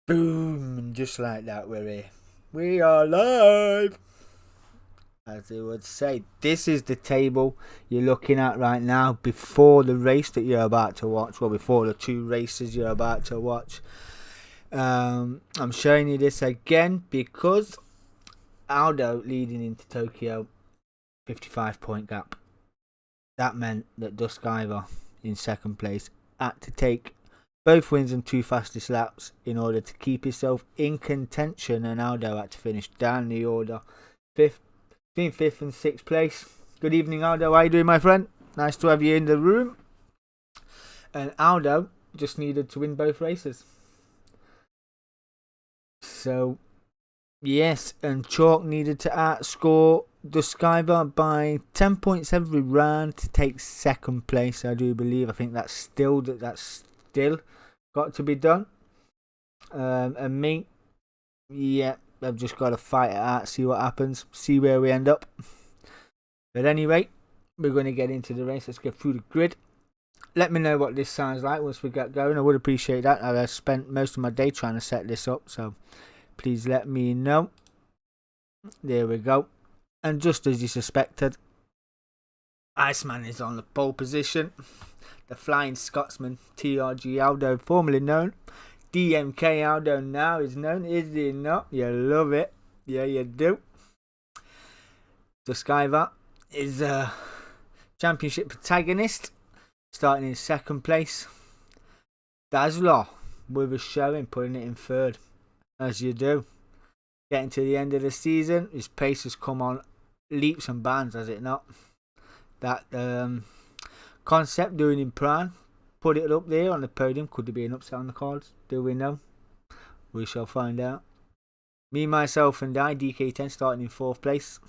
Boom! And just like that, we're here. We are live! As they would say, this is the table you're looking at right now before the race that you're about to watch, well, before the two races you're about to watch. I'm showing you this again because Aldo leading into Tokyo, 55-point gap. That meant that Dusk Ivor in second place had to take both wins and two fastest laps in order to keep himself in contention, and Aldo had to finish down the order, between 5th and 6th place. Good evening, Aldo. How are you doing, my friend? Nice to have you in the room. And Aldo just needed to win both races. So, yes, and Chalk needed to outscore Dusk Ivor by 10 points every round to take second place, I do believe. I think that's still got to be done. And me, yeah, I've just got to fight it out, see what happens, see where we end up. But anyway, we're going to get into the race. Let's go through the grid. Let me know what this sounds like once we get going. I would appreciate that. I've spent most of my day trying to set this up, so please let me know. There we go. And just as you suspected, Iceman is on the pole position. The Flying Scotsman, TRG Aldo, formerly known. DMK Aldo now is known, is he not? You love it. Yeah, you do. Dusk Ivor is a championship protagonist, starting in second place. Dazzler with a showing, putting it in third, as you do. Getting to the end of the season, his pace has come on leaps and bounds, has it not? That concept doing in Prime, put it up there on the podium. Could there be an upset on the cards? Do we know? We shall find out. Me, myself and I, DK10 starting in 4th place.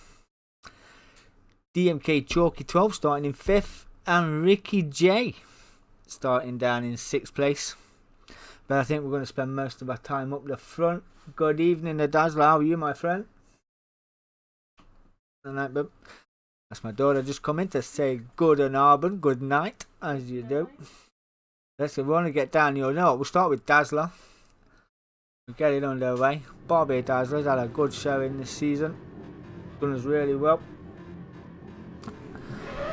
DMK Chalky 12 starting in 5th. And Ricky J starting down in 6th place. But I think we're going to spend most of our time up the front. Good evening, the Dazzler. How are you, my friend? Alright, bub. That's my daughter just come in to say good and Arbon, good night, as you do. Let's see, we want to get down here. No, we'll start with Dazzler. We'll get it underway. Bobby Dazzler's had a good showing this season. Done us really well.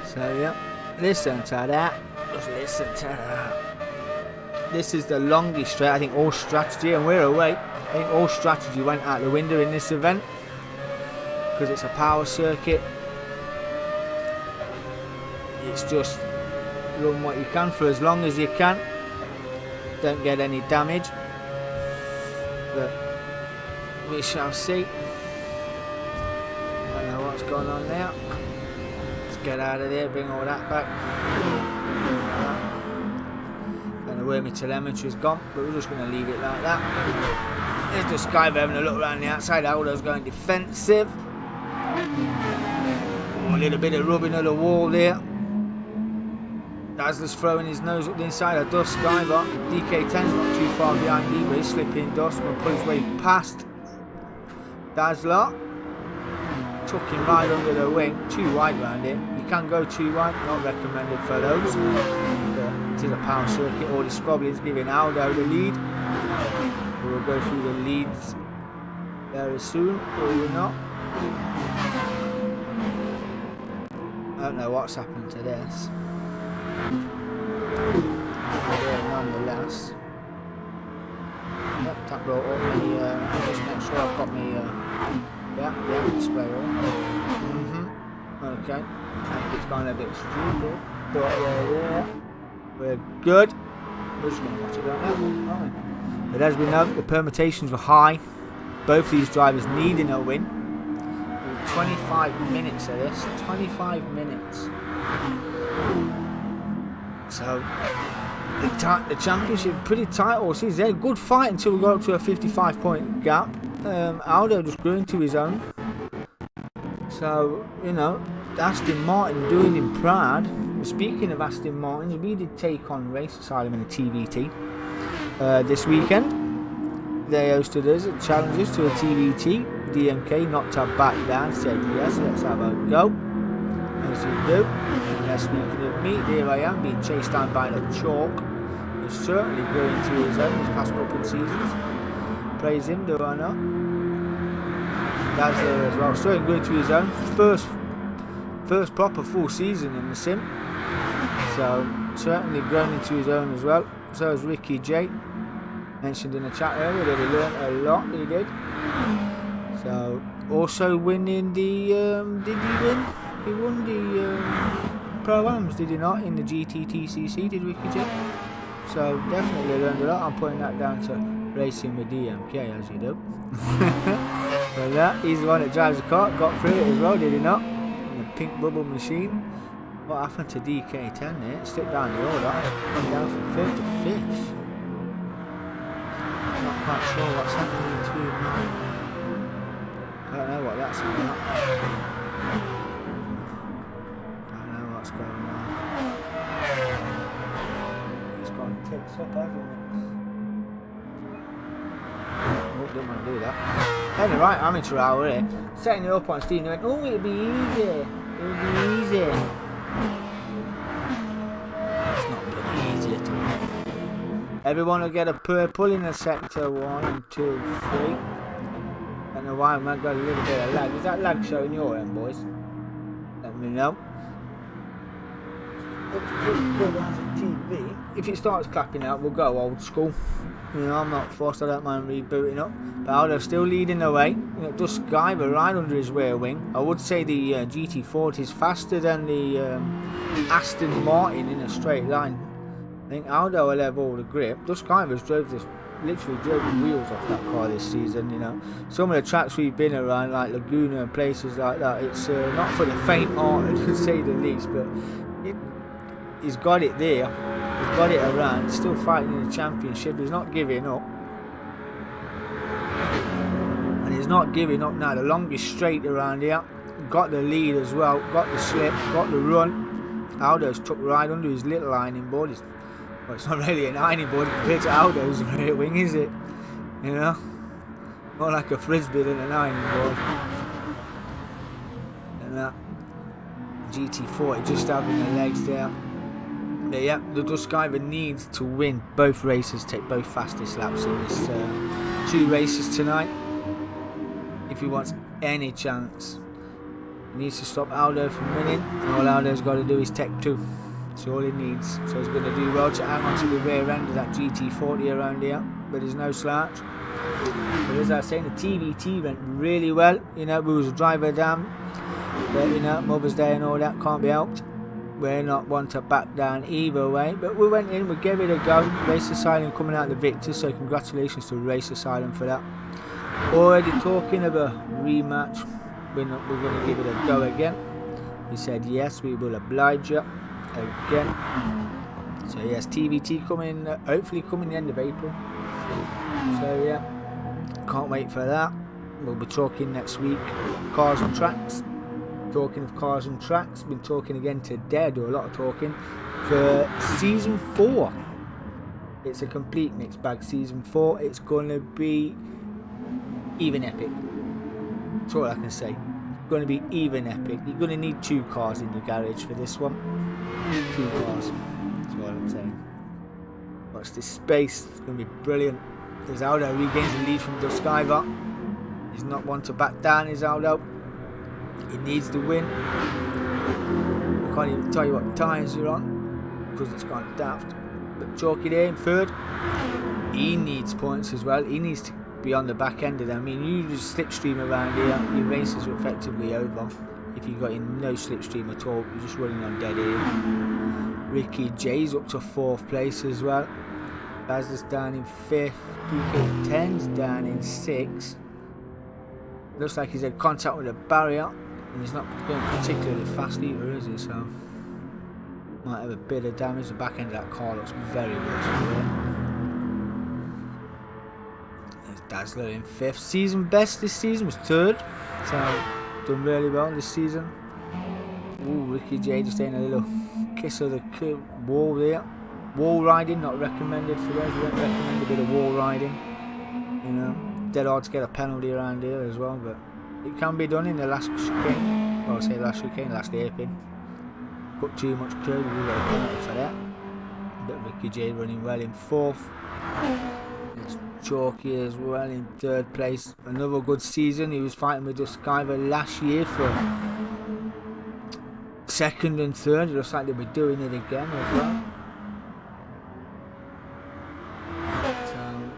So, yeah, listen to that. Just listen to that. This is the longest straight. I think all strategy, and we're away. I think all strategy went out the window in this event because it's a power circuit. It's just run what you can for as long as you can. Don't get any damage. But we shall see. I don't know what's going on there. Let's get out of there, bring all that back. Don't know where my telemetry's gone, but we're just going to leave it like that. There's the Sky having a look around the outside. Aldo's going defensive. A little bit of rubbing of the wall there. Dazzler's throwing his nose up the inside of Dusk Ivor. DK10's not too far behind either. He's slipping Dusk and put his way past Dazzler. Took him right under the wing. Too wide round him. You can go too wide. Not recommended for those. But it is a power circuit. All the squabbling's giving Aldo the lead. We'll go through the leads very soon. Or we're not. I don't know what's happened to this. Nonetheless, yep, that brought up me. Just make sure I've got me. Yeah, display on. Okay, I think it's gone a bit stupid, but yeah, we're good. We're just gonna watch it right now, aren't we? But as we know, the permutations were high. Both these drivers needing a win. 25 minutes of this. 25 minutes. So the championship pretty tight all season. They had a good fight until we got up to a 55-point gap. Aldo just grew into his own. So, you know, Aston Martin doing him proud. Speaking of Aston Martins, we did take on Race Asylum in a TVT this weekend. They hosted us at challenges to a TVT. DMK knocked her back down, said yes, let's have a go. As you do. And speaking of me, there I am being chased down by the Chalk. He's certainly going through his own these past couple of seasons. praise him, do I not? Dazzler as well, starting good to his own. First proper full season in the sim. So certainly grown into his own as well. So is Ricky J. Mentioned in the chat earlier that he learned a lot, he did. So also winning the did he win? He won the Pro-Ams, did he not, in the GTTCC, did Ricky J? So definitely learned a lot. I'm putting that down to racing with DMK, as you do. But that, he's the one that drives the car, got through it as well, did he not? In the pink bubble machine. What happened to DK10 there? It slipped down the order, went down from 5th to 5th. Not quite sure what's happening to him now. I don't know what that's about. Don't know what's going on. It's gone tits up, hasn't it? Oh, didn't want to do that. Anyway, right, amateur hour here. Setting it up on Steam, went, oh, it'll be easy. It'll be easy. It's not bloody easy at all. Everyone will get a purple in the sector 1 and 2, 3. I don't know why I might got a little bit of lag. Is that lag showing your end, boys? Let me know. Looks pretty good on the TV. If it starts clapping out, we'll go old school. You know, I'm not forced, I don't mind rebooting up. But Aldo still leading the way. You know, Dusk Skyver right under his rear wing. I would say the GT40 is faster than the Aston Martin in a straight line. I think Aldo will have all the grip. Dusk Skyver's literally drove the wheels off that car this season, you know. Some of the tracks we've been around, like Laguna and places like that, it's not for the faint-hearted, to say the least, but he's got it there. He's got it around. He's still fighting in the championship. He's not giving up. And he's not giving up now. The longest straight around here. Got the lead as well. Got the slip. Got the run. Aldo's took right under his little ironing board. Well, it's not really an ironing board compared to Aldo's rear wing, is it? You know? More like a frisbee than an ironing board. And that GT40 just having the legs there. But yeah, the Dusk Skyver needs to win both races, take both fastest laps in this 2 races tonight. If he wants any chance, he needs to stop Aldo from winning. And all Aldo's got to do is take 2. That's all he needs. So he's going to do well to hang on to the rear end of that GT40 around here. But there's no slouch. But as I was saying, the TVT went really well. You know, we was a driver down. But you know, Mother's Day and all that can't be helped. We're not one to back down either way, but we went in, we gave it a go. Race Asylum coming out the victor, so congratulations to Race Asylum for that. Already talking of a rematch, we're going to give it a go again. He said yes, we will oblige you again. So yes, TVT coming, hopefully coming the end of April. So yeah, can't wait for that. We'll be talking next week, cars and tracks. Talking of cars and tracks, been talking again today, I do a lot of talking, for Season 4. It's a complete mixed bag, Season 4. It's going to be even epic. That's all I can say. It's going to be even epic. You're going to need 2 cars in your garage for this one. 2 cars. That's what I'm saying. Watch this space. It's going to be brilliant. As Aldo regains the lead from Dusk Skyver. He's not one to back down, is Aldo. He needs to win. I can't even tell you what tyres you're on because it's gone daft. But Chalky there in 3rd. He needs points as well. He needs to be on the back end of them. I mean, you just slipstream around here, your races are effectively over. If you've got in no slipstream at all, you're just running on dead air. Ricky J's up to 4th place as well. Bazza's down in 5th. DK10's down in 6th. Looks like he's had contact with a barrier. And he's not going particularly fast either, is he? So might have a bit of damage. The back end of that car looks very worse for him. There's Dazzler in 5th. Season best this season was 3rd. So done really well this season. Ooh, Ricky J just taking a little kiss of the wall there. Wall riding, not recommended for those who don't recommend a bit of wall riding. You know, dead hard to get a penalty around here as well, but it can be done in the last chicane. Well, I say last chicane, last hairpin. Put too much curve, we got a penalty for that. But Ricky J running well in 4th. It's Chalky as well in 3rd place. Another good season. He was fighting with Duskiver last year for 2nd and 3rd. It looks like they'll be doing it again as well. So,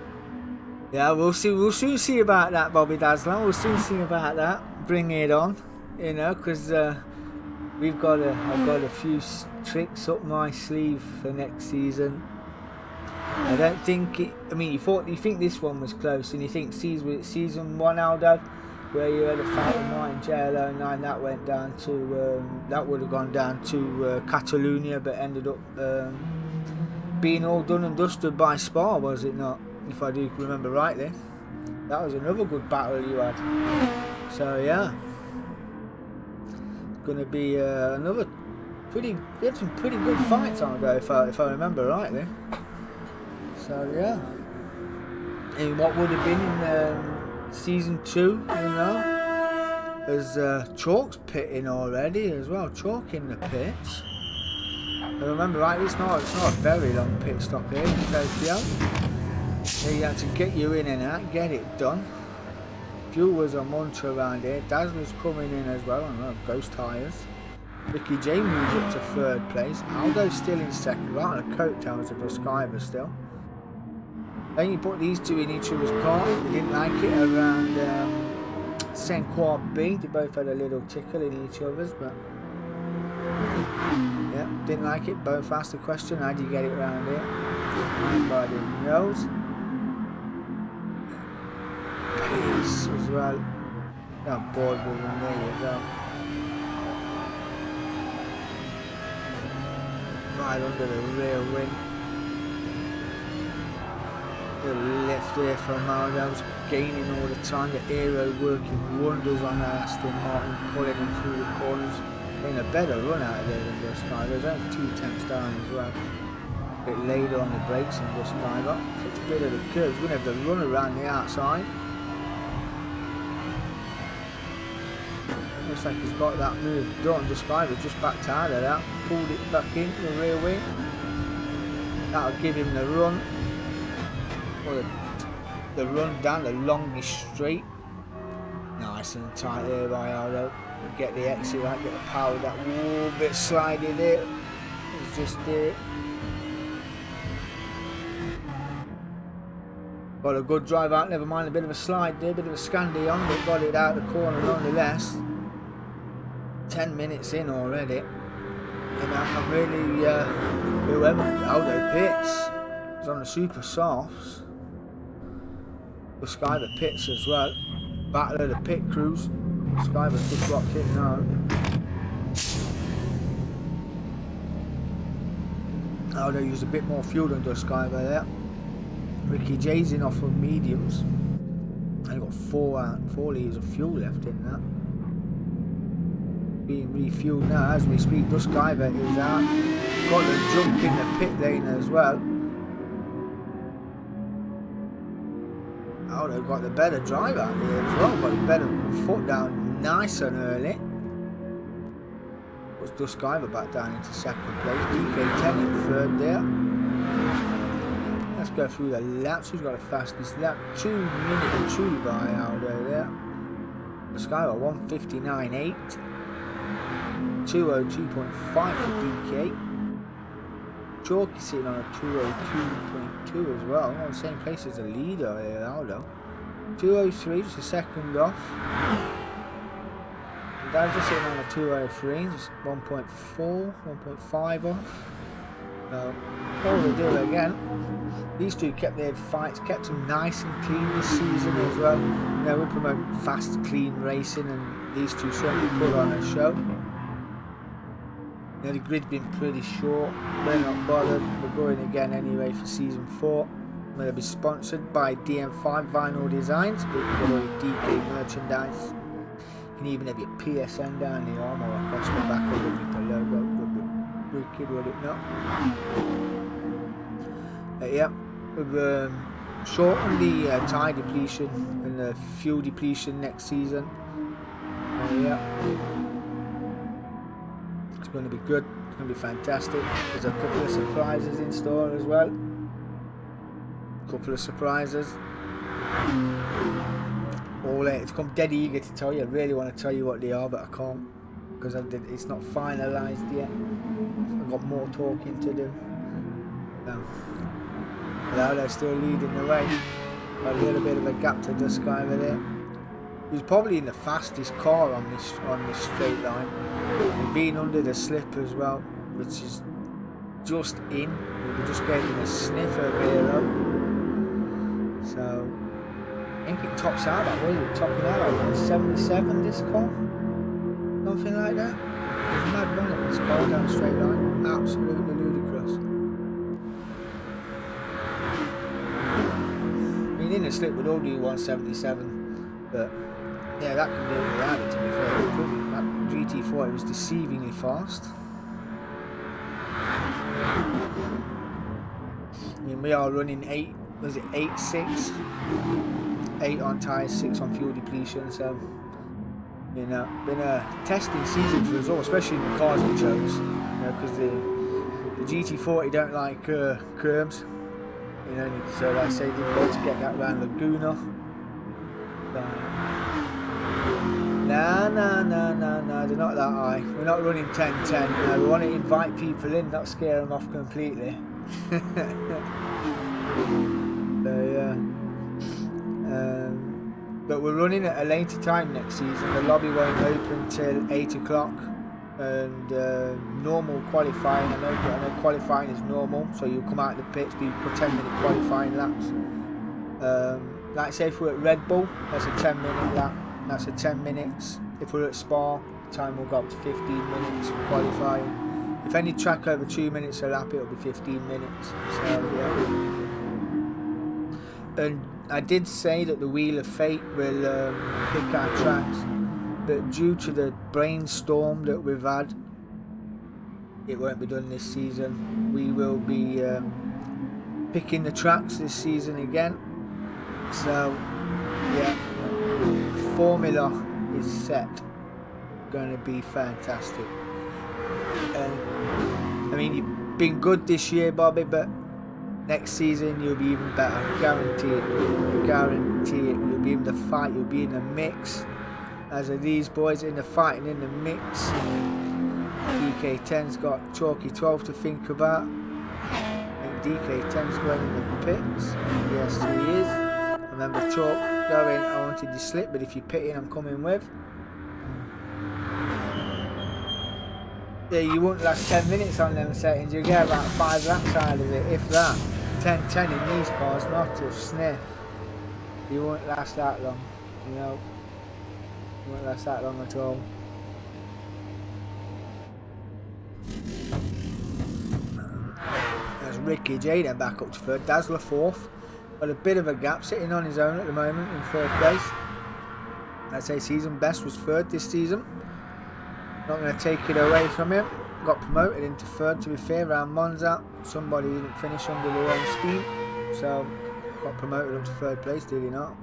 yeah, we'll see. We'll soon see about that, Bobby Dazzler. We'll soon see about that. Bring it on, you know, because I've got a few tricks up my sleeve for next season. I don't think it. I mean, you think this one was close, and you think season 1, Aldo, where you had a fight with Martin JL09, that went down to that would have gone down to Catalonia, but ended up being all done and dusted by Spa, was it not? If I do remember rightly, that was another good battle you had. So yeah. Going to be another we had some pretty good fights on there if I remember rightly. So yeah, and what would have been in season 2, you know, as Chalk's pitting already as well. Chalk in the pits. I remember rightly, it's not a very long pit stop here in Tokyo. You have to get you in and out, get it done. Fuel was a munch around here. Dazzler's coming in as well on ghost tyres. Ricky J moves up to 3rd place. Aldo's still in 2nd, right on the coattails of Duskiver still. Then you put these two in each other's car. They didn't like it around St. Quad B. They both had a little tickle in each other's, but yeah, didn't like it. Both asked the question, how do you get it around here? Nobody knows. Peace as well. I'm bored with them, there you go. Right under the rear wing. The left there from Aldo's gaining all the time. The aero working wonders on Aston Martin, pulling him through the corners. Getting a better run out of there than Duskiver. There's only 2 tenths down as well. A bit later on the brakes than Duskiver. Takes a bit of the curves. We're going to have to run around the outside. Looks like he's got that move done. Duskiver just backed out of that, pulled it back into the rear wing. That'll give him the run. Well, the run down the longest straight. Nice and tight there by Aldo. Get the exit right, get the power, that wall bit slidey there. It's just there. Got a good drive out, never mind a bit of a slide there, bit of a scandy on, but got it out the corner nonetheless. 10 minutes in already, and I'm really whoever Aldo pits is on the super softs. Duskiver pits as well. Battle of the pit crews. Duskiver's just dropped in now. Aldo used a bit more fuel than Duskiver there. Ricky J's in off of mediums. And got 4 litres of fuel left in that. Being refueled now as we speak. Duskiver is out. Got the jump in the pit lane as well. Aldo got the better drive out here as well. Got a better foot down nice and early. Was Duskiver back down into 2nd place. DK10 in 3rd there. Let's go through the laps. Who's got the fastest lap? 2 minute 2 by Aldo there. Duskiver 1:59.8. 2:02.5 for DK. Chalky sitting on a 2:02.2 as well. On the same place as the leader here, Aldo. 2:03, just a second off. Dazzler sitting on a 2:03, just 1.4, 1.5 off. No, all they do again. These two kept their fights, kept them nice and clean this season as well. You know, we promote fast, clean racing, and these two certainly put on a show. You know, the grid's been pretty short. We're not bothered. We're going again anyway for season 4. We'll be sponsored by DM5 Vinyl Designs. You can get all your DK merchandise. You can even have your PSN down the arm or across the back underneath the logo. Would be wicked, would it not? Yeah, we've shortened the tyre depletion and the fuel depletion next season. Yeah. It's going to be good. It's going to be fantastic. There's a couple of surprises in store as well. Couple of surprises. all in. I'm dead eager to tell you. I really want to tell you what they are, but I can't because it's not finalised yet. I've got more talking to do. So, now they're still leading the way. Got a little bit of a gap to this guy over there. He's probably in the fastest car on this straight line. And being under the slip as well, which is just in. We're just getting a sniff of aero. So I think it tops out at, what is it, topping out at 177 this car? Something like that. It's mad run at this car down the straight line. Absolutely ludicrous. I mean, in the slip would all do 177, but yeah, that can do it without it, to be fair. That GT4 was deceivingly fast. I mean, we are running 8.6, 8 on tyres, 6 on fuel depletion, so been a testing season for us all, especially in the cars we chose, because the GT40 don't like curbs, so like I say, they want to get that round Laguna. Nah, they're not that high. We're not running 10-10. No, we want to invite people in, not scare them off completely. So, yeah. But we're running at a later time next season. The lobby won't open till 8 o'clock. And normal qualifying, I know qualifying is normal, so you'll come out of the pits, do 10-minute qualifying laps. Like I say, if we're at Red Bull, that's a 10-minute lap. That's a 10 minutes. If we're at Spa, the time will go up to 15 minutes for qualifying. If any track over 2 minutes a lap, it'll be 15 minutes. So yeah. And I did say that the Wheel of Fate will pick our tracks, but due to the brainstorm that we've had, it won't be done this season. We will be picking the tracks this season again. So yeah. Formula is set. Going to be fantastic. I mean, you've been good this year, Bobby, but next season you'll be even better. Guarantee it. Guarantee it. You'll be in the fight. You'll be in the mix. As are these boys in the fight and in the mix. DK10's got Chalky 12 to think about. I think DK10's going in the pits. Yes, he is. Remember Chalk going, I wanted to slip, but if you pit in, I'm coming with. Yeah, you won't last 10 minutes on them settings. You'll get about 5 laps out of it, if that. 10-10 in these cars, not a sniff. You won't last that long, you know. You won't last that long at all. There's Ricky J then back up to third. Dazzler fourth. Got a bit of a gap, sitting on his own at the moment in fourth place. I'd say season best was third this season. Not going to take it away from him. Got promoted into third, to be fair, around Monza. Somebody didn't finish under their own steam, so got promoted up to third place, did he not?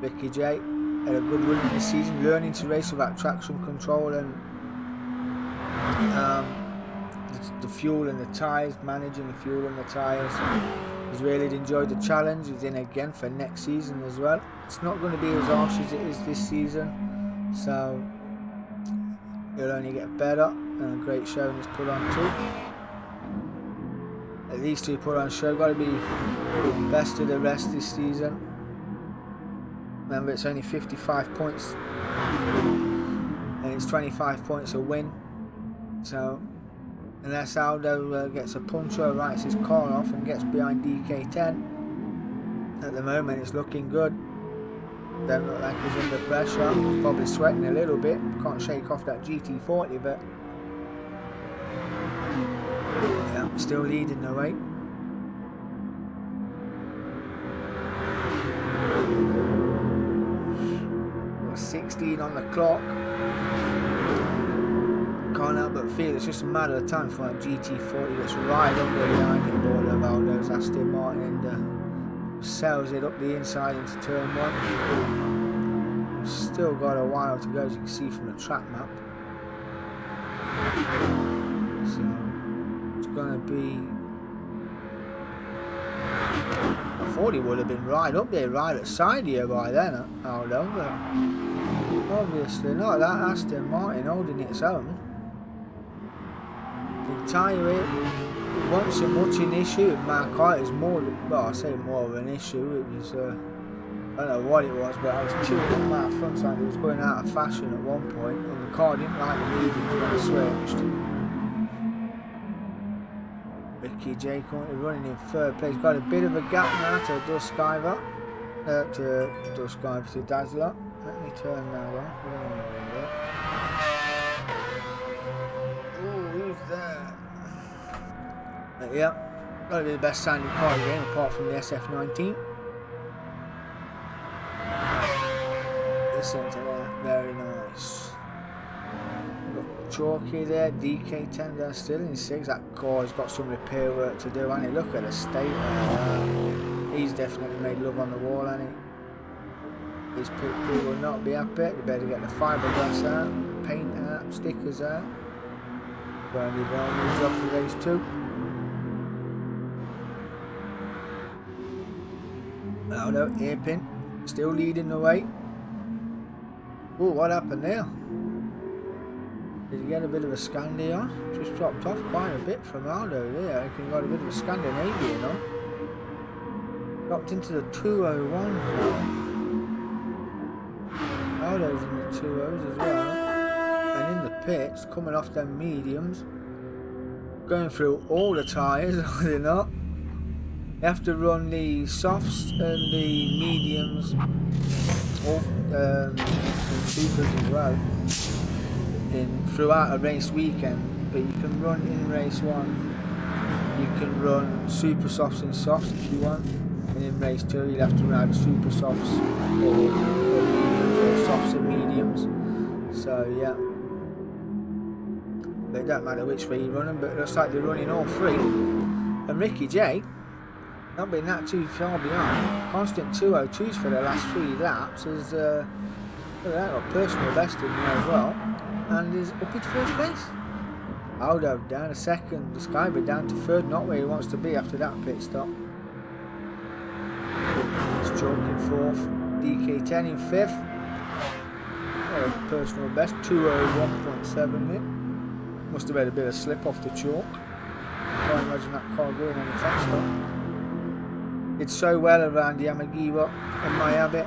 Ricky J had a good run in this season, learning to race without traction control and the fuel and the tyres, managing the fuel and the tyres. He's really enjoyed the challenge. He's in again for next season as well. It's not going to be as harsh as it is this season, so it'll only get better, and a great showing is put on too. At least two put on show. Got to be best of the rest this season. Remember, it's only 55 points, and it's 25 points a win. So unless Aldo gets a puncher or writes his car off and gets behind DK10, at the moment it's looking good. Don't look like he's under pressure. He's probably sweating a little bit. Can't shake off that GT40, but yeah, still leading the way. Got 16 on the clock. Can't help but feel it's just a matter of time for that GT40 gets right under behind the border of Aldo's Aston Martin and sails it up the inside into turn 1. Still got a while to go, as you can see from the track map. So it's going to be, I thought he would have been right up there, right at side here by then, Aldo, but obviously not. That Aston Martin holding its own. The tyre, it wasn't so much an issue. Mark Hart is more, well, I say more of an issue. It was, I don't know what it was, but I was chewing on that front side. It was going out of fashion at one point, and the car didn't like the mediums when I switched. Ricky J currently running in third place. Got a bit of a gap now to Duskiver. To Dazzler. Let me turn that on. Oh, who's there? Yep. Got to be the best sounding car in the game apart from the SF19. Listen to that. Very nice. Chalky there, DK10 there, still in 6. That car's got some repair work to do, and he look at the state he's definitely made love on the wall, hasn't he? His pit crew will not be happy. They better get the fiberglass out, paint out, stickers out. Brandy Brown moves up for race 2. Aldo, Airpin, still leading the way. Oh, what happened there? Did he get a bit of a Scandi on? Just dropped off quite a bit from Aldo there. I think he got a bit of a Scandinavian on. Dropped into the 201 now. Aldo's in the 2.0s as well. And in the pits, coming off them mediums. Going through all the tyres, are they not? You have to run the softs and the mediums, and supers as well. Throughout a race weekend, but you can run in race 1, you can run super softs and softs if you want, and in race 2 you'll have to run either super softs or mediums, or softs and mediums. So yeah, but it don't matter which way you run them, but it looks like they're running all 3. And Ricky J, not been that too far behind, constant 202s for the last 3 laps, has got a personal best in there as well. And is up into first place. Aldo down to second, the Skyber down to third, not where he wants to be after that pit stop. It's Chalk in fourth, DK10 in fifth. Personal best, 201.7 Must have had a bit of slip off the chalk. Can't imagine that car going any faster. Did so well around Yamagiwa and Miyabi.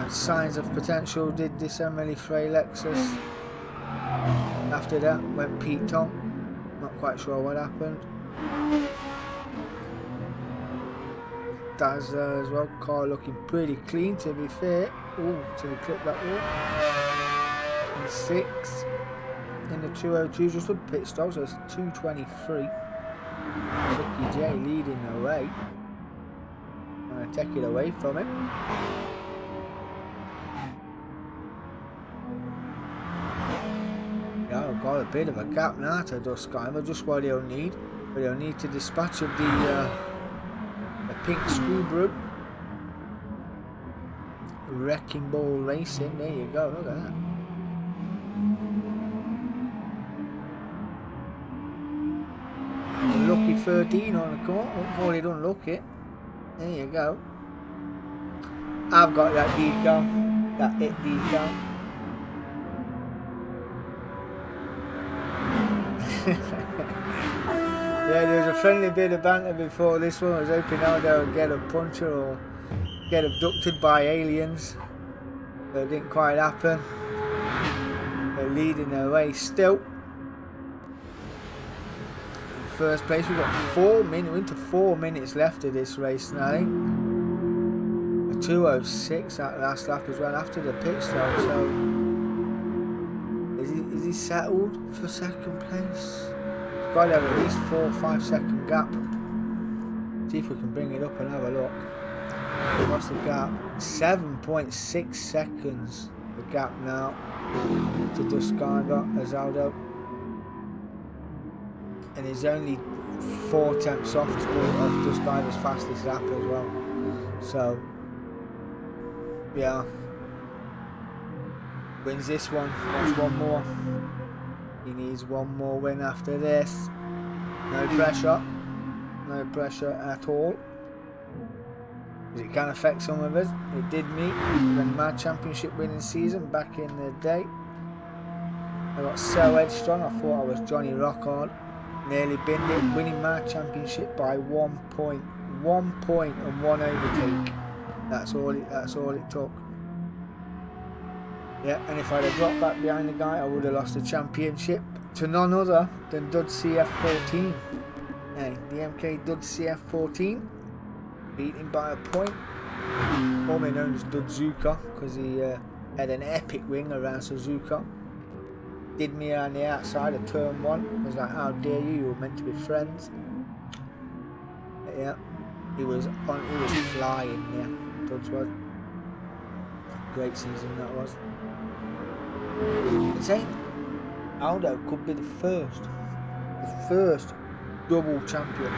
Signs of potential did this Emily Frey Lexus. After that went Pete Tom. Not quite sure what happened. Dazzler as well. Car looking pretty clean to be fair. Ooh, till he clipped that wall. And 6 in the 202 just with pit stop, so it's 223. Ricky J leading the way. I'm going to take it away from him. Got a bit of a gap now to Duskiver, just what he'll need. But he'll need to dispatch of the pink Subaru. Wrecking Ball Racing, there you go, look at that. Lucky 13 on the court, hopefully he don't look it. There you go. I've got that decal, that it decal. Yeah, there was a friendly bit of banter before this one. I was hoping Aldo would get a puncher or get abducted by aliens, but it didn't quite happen. They're leading their way still. In first place, we've got 4 minutes, we're into 4 minutes left of this race now. A 2:06 that last lap as well after the pit stop. So is he settled for second place? Got to have at least 4 or 5 second gap. See if we can bring it up and have a look. What's the gap? 7.6 seconds. The gap now to Duskiver as Aldo. And he's only 4 tenths off Duskiver's fastest lap as well. So yeah. Wins this one, wants one more. He needs one more win after this. No pressure at all. because it can affect some of us. It did me when my championship winning season back in the day. I got so headstrong, I thought I was Johnny Rockhard. Nearly binned it, winning my championship by 1 point. 1 point and 1 overtake. That's all it took. Yeah, and if I'd have dropped back behind the guy, I would have lost the championship to none other than Dud CF14. Hey, the MK Dud CF14 beat him by a point. Formerly known as Dud Zuka, because he had an epic wing around Suzuka. Did me on the outside of turn 1. I was like, how dare you? You were meant to be friends. But yeah, he was flying. Yeah, Duds was. Great season that was. Insane. Aldo could be the first double champion.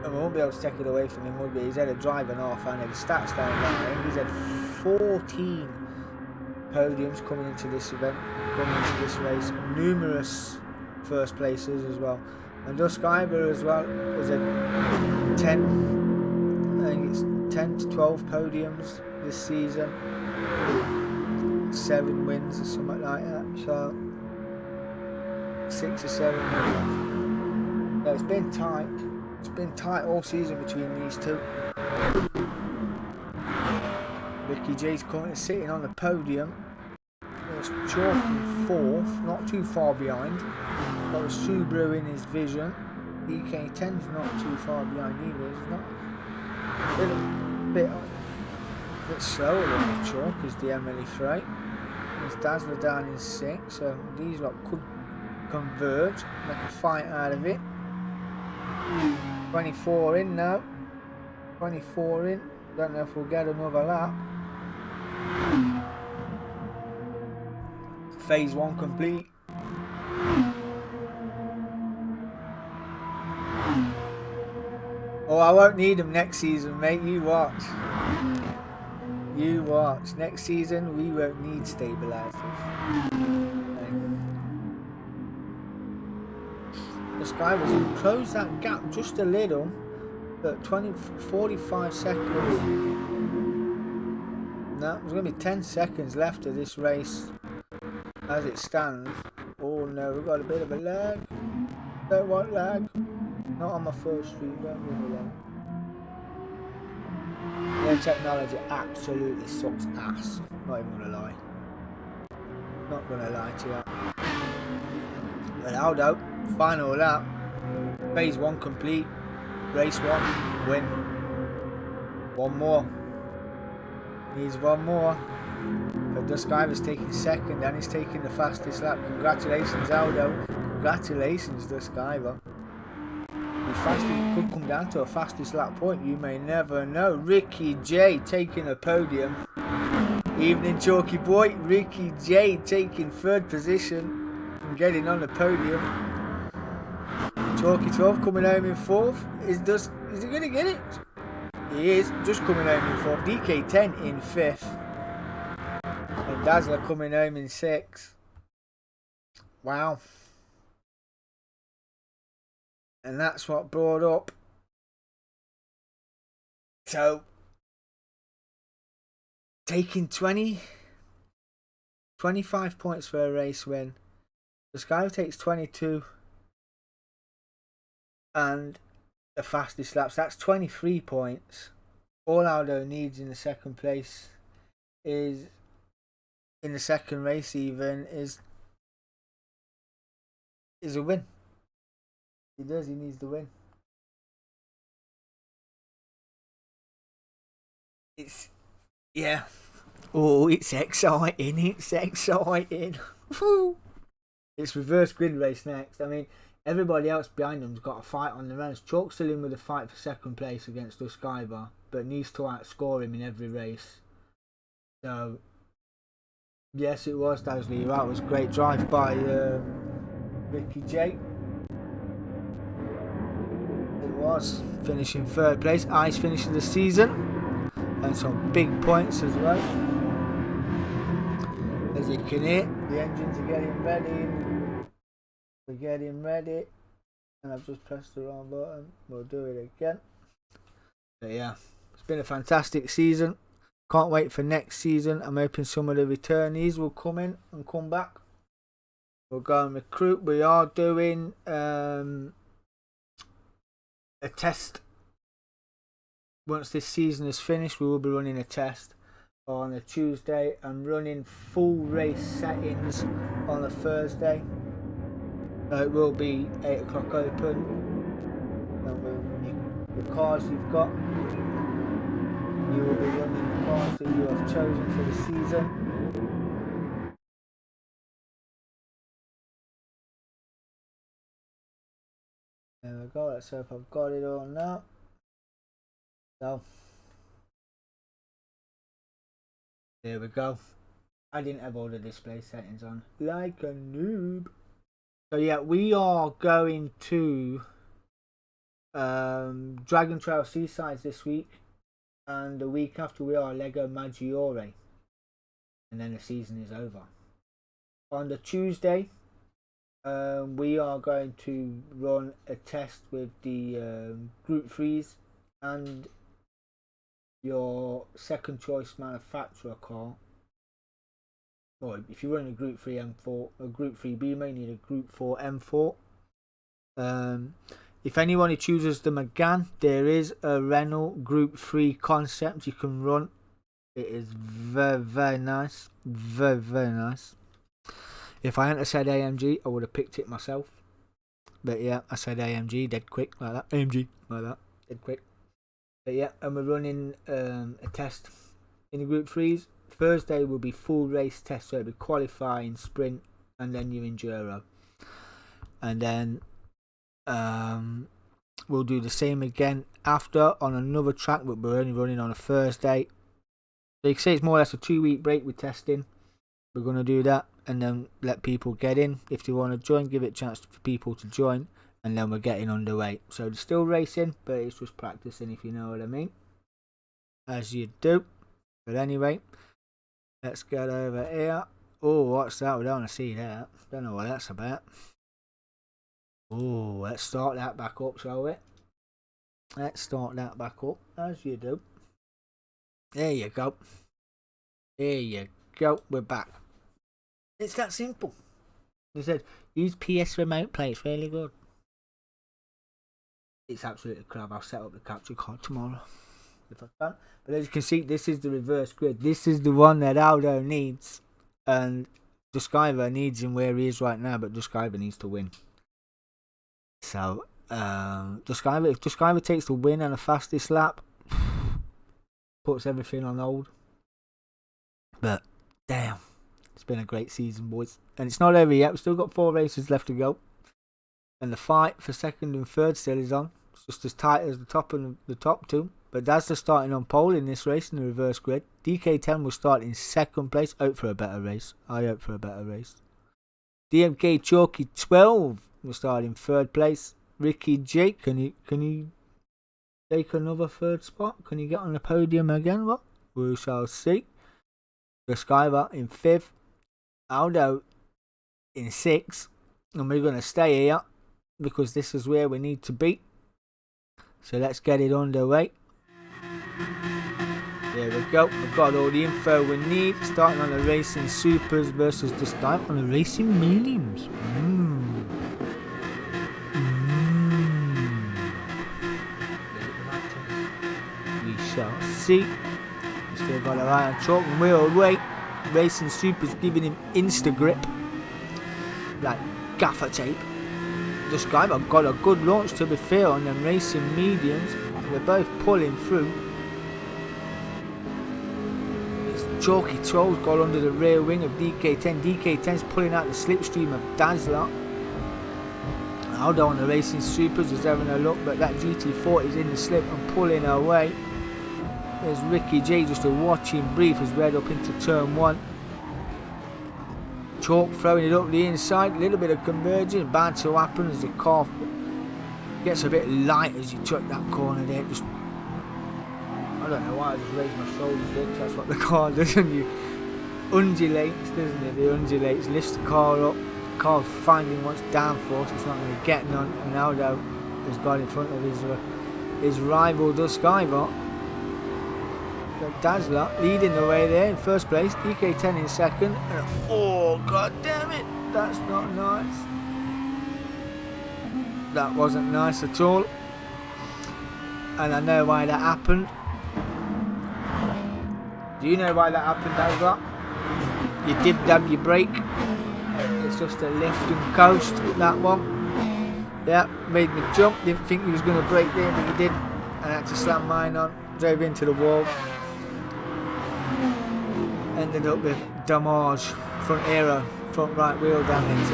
And we won't be able to take it away from him, would we? He's had a drive and half, and the stats down there. He's had 14 podiums coming into this event, coming into this race. Numerous first places as well. And Dusk Iver as well is at 10, I think it's 10 to 12 podiums this season. 7 wins or something like that. So 6 or 7 wins. No, it's been tight. It's been tight all season between these two. Ricky J's currently sitting on the podium. It's Chalk in 4th, not too far behind. Got a Subaru in his vision. DK10's not too far behind either. It's not a bit slower than the Chalk is the Emily Freight. There's Dazzler down in 6th, so these lot could converge, make a fight out of it. 24 in now. 24 in. Don't know if we'll get another lap. Phase 1 complete. Oh, I won't need them next season, mate. You watch. You watch. Next season, we won't need stabilizers. This guy was close that gap just a little. But 45 seconds. No, there's going to be 10 seconds left of this race as it stands. Oh no, we've got a bit of a lag. Don't want lag. Not on my first stream, don't really lag. Their technology absolutely sucks ass. Not even going to lie. Not going to lie to you. But Aldo, final lap. Phase 1 complete. Race 1, win. One more. Needs one more. But Dusk Iver's taking 2nd and he's taking the fastest lap. Congratulations, Aldo. Congratulations, Dusk Iver. The fastest could come down to a fastest lap point. You may never know. Ricky J taking a podium. Evening, Chalky boy. Ricky J taking 3rd position and getting on the podium. Chalky 12 coming home in 4th. Is he going to get it? He is, just coming home in 4th. DK10 in 5th. And Dazzler coming home in 6th. Wow. And that's what brought up. So, taking 25 points for a race win. The Sky takes 22. And the fastest laps, that's 23 points. All Aldo needs in the 2nd place is, in the 2nd race even, is a win. He needs the win. It's, yeah. Oh, it's exciting, it's reverse grid race next. I mean, everybody else behind them's got a fight on their own. Chalk's still in with a fight for 2nd place against Dusk Iver, but needs to outscore him in every race. So, yes, it was Dazzler. That was a great drive by Ricky J. It was finishing 3rd place. Ice finishing the season, and some big points as well. As you can hear, the engines are getting ready. We're getting ready, and I've just pressed the wrong button. We'll do it again. But yeah, it's been a fantastic season. Can't wait for next season. I'm hoping some of the returnees will come in and come back. We'll go and recruit. We are doing a test. Once this season is finished, we will be running a test on a Tuesday and running full race settings on a Thursday. It will be 8 o'clock open. And the cars you've got, you will be running the cars that you have chosen for the season. There we go. Let's hope I've got it all now. So there we go. I didn't have all the display settings on, like a noob. So yeah, we are going to Dragon Trail Seasides this week, and the week after we are Lego Maggiore, and then the season is over. On the Tuesday, we are going to run a test with the Group 3s and your second choice manufacturer car. Or if you run a Group 3 M4, a Group 3B, you may need a Group 4 M4. If anyone who chooses the Megane, there is a Renault Group 3 concept you can run. It is very, very nice. Very, very nice. If I hadn't said AMG, I would have picked it myself. But yeah, I said AMG, dead quick, like that. AMG, like that, dead quick. But yeah, and we're running a test in the Group 3s. Thursday will be full race test, so it'll be qualifying, sprint, and then your enduro. And then we'll do the same again after on another track, but we're only running on a Thursday. So you can say it's more or less a 2-week break with testing. We're going to do that and then let people get in. If they want to join, give it a chance for people to join, and then we're getting underway. So it's still racing, but it's just practicing, if you know what I mean. As you do. But anyway, let's get over here. Oh, what's that? We don't want to see that. Don't know what that's about. Oh, let's start that back up, shall we? Let's start that back up, as you do. There you go. There you go. We're back. It's that simple. They said, use PS Remote Play. It's really good. It's absolutely crap. I'll set up the capture card tomorrow if I can. But as you can see, this is the reverse grid. This is the one that Aldo needs. And Duskiver needs him where he is right now, but Duskiver needs to win. So, if Duskiver takes the win on the fastest lap, puts everything on hold. But, damn. It's been a great season, boys. And it's not over yet. We've still got 4 races left to go. And the fight for second and third still is on. It's just as tight as the top and the top two. But that's the starting on pole in this race in the reverse grid. DK10 will start in second place. Hope for a better race. I hope for a better race. DMK Chalky 12 will start in third place. Ricky J, can you take another third spot? Can you get on the podium again? What? We shall see. The Skyver in 5th. Aldo in 6th. And we're going to stay here because this is where we need to be. So let's get it underway. There we go. We've got all the info we need. Starting on the Racing Supers versus the Skyver on the Racing Mediums. We shall see. Still got an eye on chalk and we'll wait. Racing Supers giving him insta grip like gaffer tape. This guy got a good launch, to be fair, on them Racing Mediums. They're both pulling through. This Chalky 12's got under the rear wing of DK10. DK10's pulling out the slipstream of Dazzler. Aldo on the Racing Supers is having a look, but that GT40 is in the slip and pulling away. There's Ricky J, just a watching brief as we head up into turn 1. Chalk throwing it up the inside, a little bit of convergence bound to happen as the car gets a bit light as you took that corner there. Just, I don't know why I just raised my shoulders there, because that's what the car does, and you undulates, doesn't it? It undulates, lifts the car up, the car's finding what's downforce, it's not going to get none, and Aldo has got in front of his rival Duskiver. Dazzler leading the way there in first place. DK10 in second. And, oh, god damn it! That's not nice. That wasn't nice at all. And I know why that happened. Do you know why that happened, Dazzler? You dib-dab your brake. It's just a lift and coast, that one. Yeah, made me jump. Didn't think he was going to brake there, but he did. And I had to slam mine on. Drove into the wall. Ended up with damage. Front aero, front right wheel damage.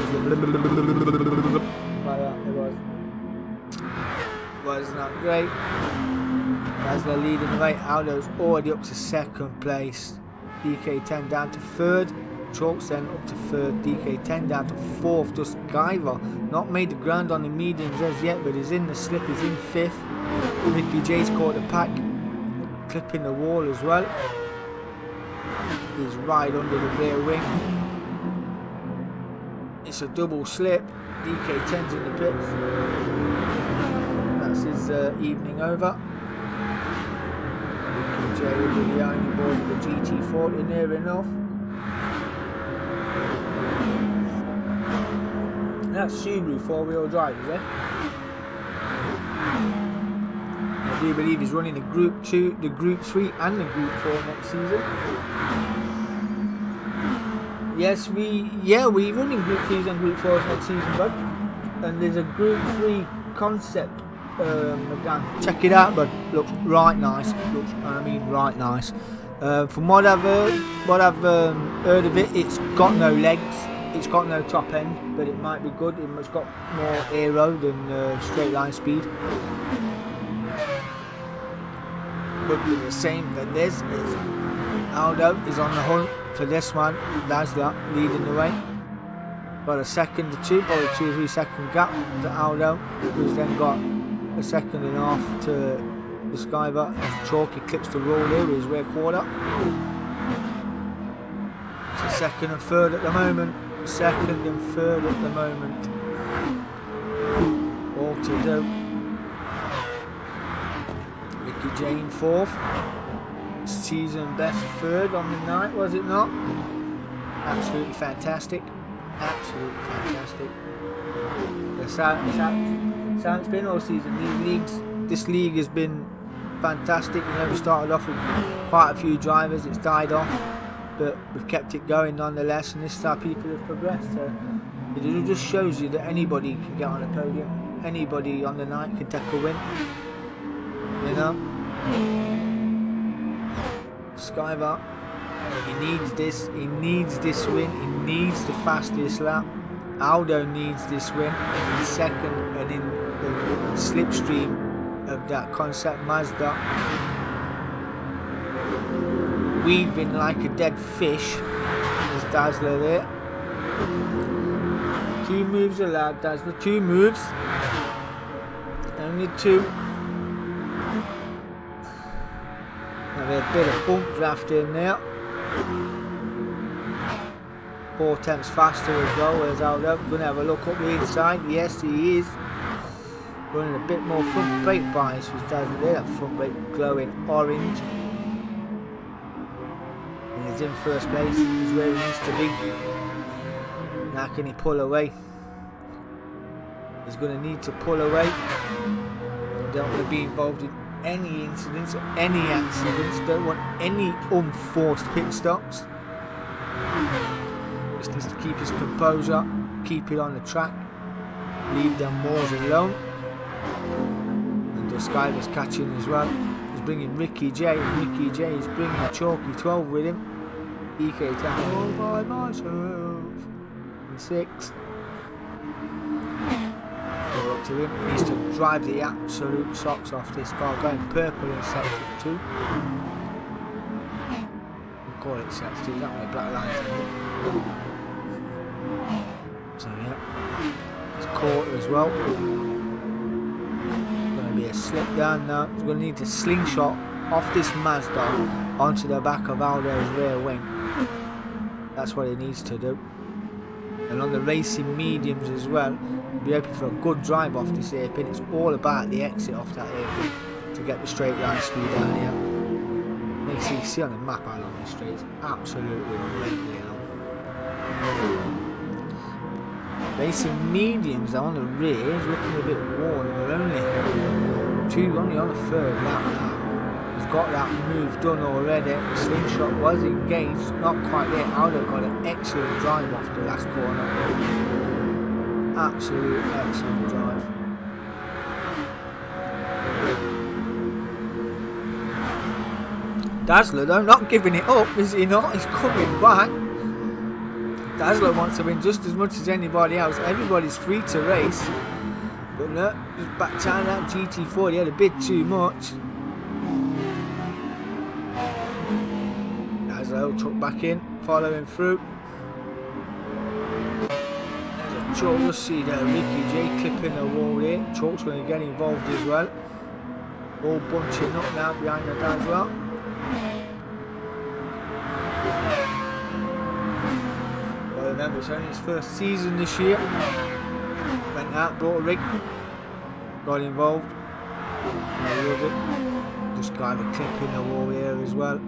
Like that, it was not great. Dazzler leading the way. Aldo's already up to second place. DK10 down to third. Chalks then up to third. DK10 down to fourth. Just Guyver not made the ground on the mediums as yet, but he's in the slip. He's in fifth. Ricky J's caught the pack, clipping the wall as well. He's right under the rear wing. It's a double slip. DK10's in the pits. That's his evening over. Ricky J will be the only board with the GT40 near enough. That's Subaru 4-wheel drive, is it? I do believe he's running the Group 2, the Group 3 and the Group 4 next season. Yes, we're running Group 3s and Group 4s next season, bud. And there's a Group 3 concept again. Check it out, bud. Looks right nice. Right nice. From what I've heard of it, it's got no legs. It's got no top end, but it might be good. It's got more aero than straight line speed. But with the same than this is Aldo is on the hunt for this one. Dazzler leading the way. Got a second or two, probably 2 or 3 second gap to Aldo, who's then got a second and a half to the Skyver. Chalky clips the roll here with his rear quarter. So second and third at the moment. Second and third at the moment. All to do. Ricky Jane fourth. Season best third on the night, was it not? Absolutely fantastic. Absolutely fantastic. That's how it's been all season. This league has been fantastic. You know, we started off with quite a few drivers. It's died off, but we've kept it going nonetheless, and this is how people have progressed. So it just shows you that anybody can get on a podium, anybody on the night can take a win. You know, Skyver, he needs this win. He needs the fastest lap. Aldo needs this win in second, and in the slipstream of that concept Mazda, weaving like a dead fish. There's Dazzler there. 2 moves allowed, Dazzler. 2 moves. Only 2. Have a bit of bump draft in there. 4 tenths faster as well. Where's Aldo? Gonna have a look up the inside. Yes, he is. Running a bit more front brake bias with Dazzler there. That front brake glowing orange. He's in first place. He's where he needs to be. Now can he pull away? He's going to need to pull away. Don't want to be involved in any incidents or any accidents. Don't want any unforced pit stops. Just needs to keep his composure, keep it on the track, leave them moors alone. And the Sky was catching as well. He's bringing Ricky J, and Ricky J is bringing Chalky 12 with him. DK10 all by myself. And 6. Go up to him. He needs to drive the absolute socks off this car. Going purple in sector 2. We call it sector 2, that way, black lines in it. So yeah, he's caught as well. Going to be a slip down now. He's going to need to slingshot off this Mazda onto the back of Aldo's rear wing. That's what he needs to do. And on the racing mediums as well, be hoping for a good drive off this hairpin. It's all about the exit off that hairpin to get the straight line speed down here. You see on the map how long the straight's absolutely unbelievably long. Racing mediums on the rear is looking a bit worn. We're only on the third lap now. He's got that move done already. The slingshot was engaged, not quite there. Aldo got an excellent drive off the last corner. Absolute excellent drive. Dazzler though, not giving it up, is he not? He's coming back. Dazzler wants to win just as much as anybody else. Everybody's free to race. But no, just back down that GT4, he had a bit too much. Dazzler took back in, following through. There's a Chalk, you'll see there, Ricky J clipping the wall here. Chalk's going to get involved as well. All bunching up now behind the Dazzler. Remember, it's only his first season this year. Went out, brought a rig, got involved. I love it. Just kind of clipping the wall here as well.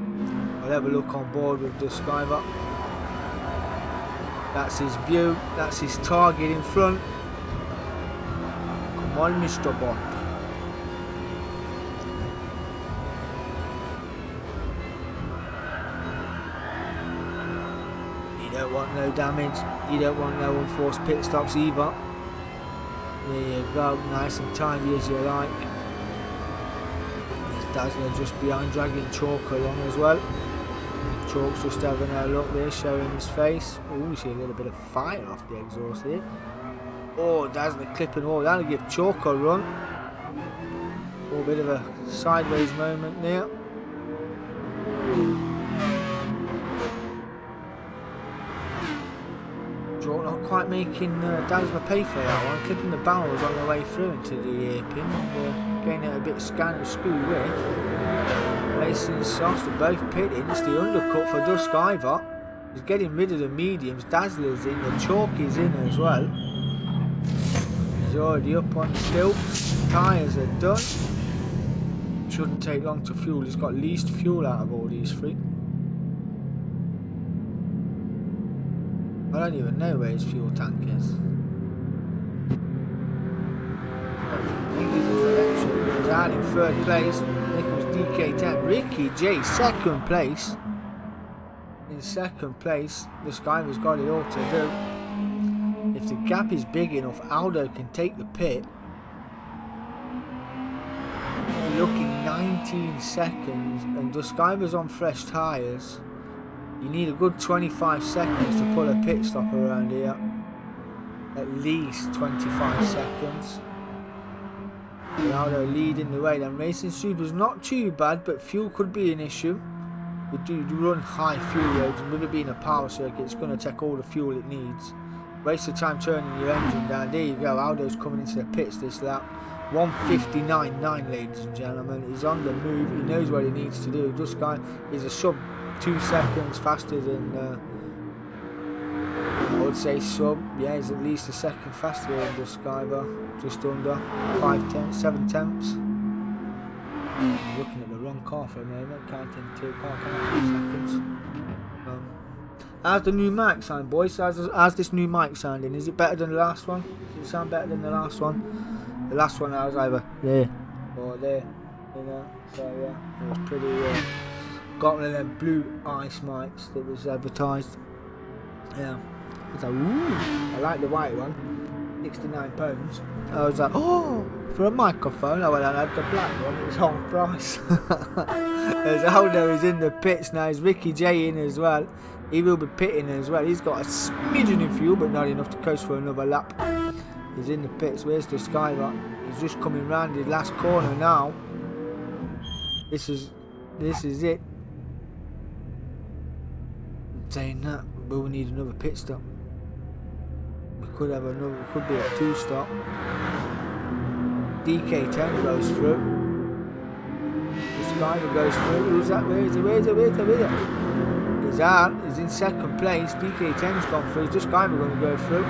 I'll have a look on board with the Skyver. That's his view, that's his target in front. Come on, Mr. Bond. You don't want no damage, you don't want no unforced pit stops either. There you go, nice and tidy as you like. There's Dazzler just behind, dragging Chalk along as well. Chalk's just having a look there, showing his face. Oh, you see a little bit of fire off the exhaust here. Oh, Dazzler clipping all, that'll give Chalk a run. Oh, a bit of a sideways moment there. Chalk not quite making Dazzler pay for that one, clipping the barrels on the way through into the hairpin and getting it a bit scan and screw with. Racing softs are both pitting, it's the undercut for Dusk Ivor. He's getting rid of the mediums, Dazzler's in, the Chalk is in as well. He's already up on the stilts, tyres are done. Shouldn't take long to fuel, he's got least fuel out of all these three. I don't even know where his fuel tank is. He's out in third place. Nicholas DK10. Ricky J second place. In second place, this guy has got it all to do. If the gap is big enough, Aldo can take the pit. You're looking 19 seconds, and Duskiver's on fresh tyres. You need a good 25 seconds to pull a pit stop around here. At least 25 seconds. Ronaldo leading the way. Then Racing Super's not too bad, but fuel could be an issue. We do run high fuel loads, and with it being a power circuit, it's going to take all the fuel it needs. Waste of time turning your engine down. There you go, Aldo's coming into the pits this lap. 1:59.9, ladies and gentlemen. He's on the move, he knows what he needs to do. This guy is a sub 2 seconds faster than I would say sub, yeah, he's at least a second faster than this guy, just under 7 tenths. I'm looking at the wrong car for a moment, counting 2 seconds. How's the new mic sound, boys? How's this new mic sounding? Is it better than the last one? Does it sound better than the last one? The last one I was either there or there, you know, so yeah, it was pretty got one of them blue ice mics that was advertised. Yeah, I was like, ooh, I like the white one, £69. I was like, oh, for a microphone. I went and had the black one, it was on price. As Aldo is in the pits now, is Ricky J in as well. He will be pitting as well. He's got a smidgen of fuel, but not enough to coast for another lap. He's in the pits. Where's the Skyrock? He's just coming round the last corner now. This is it. Saying that, but we need another pit stop. We could have another, it could be a 2-stop. DK10 goes through. The Skyler goes through. Who's that? Where is it? He's out, he's in second place. DK10's gone through. Is this guy going to go through?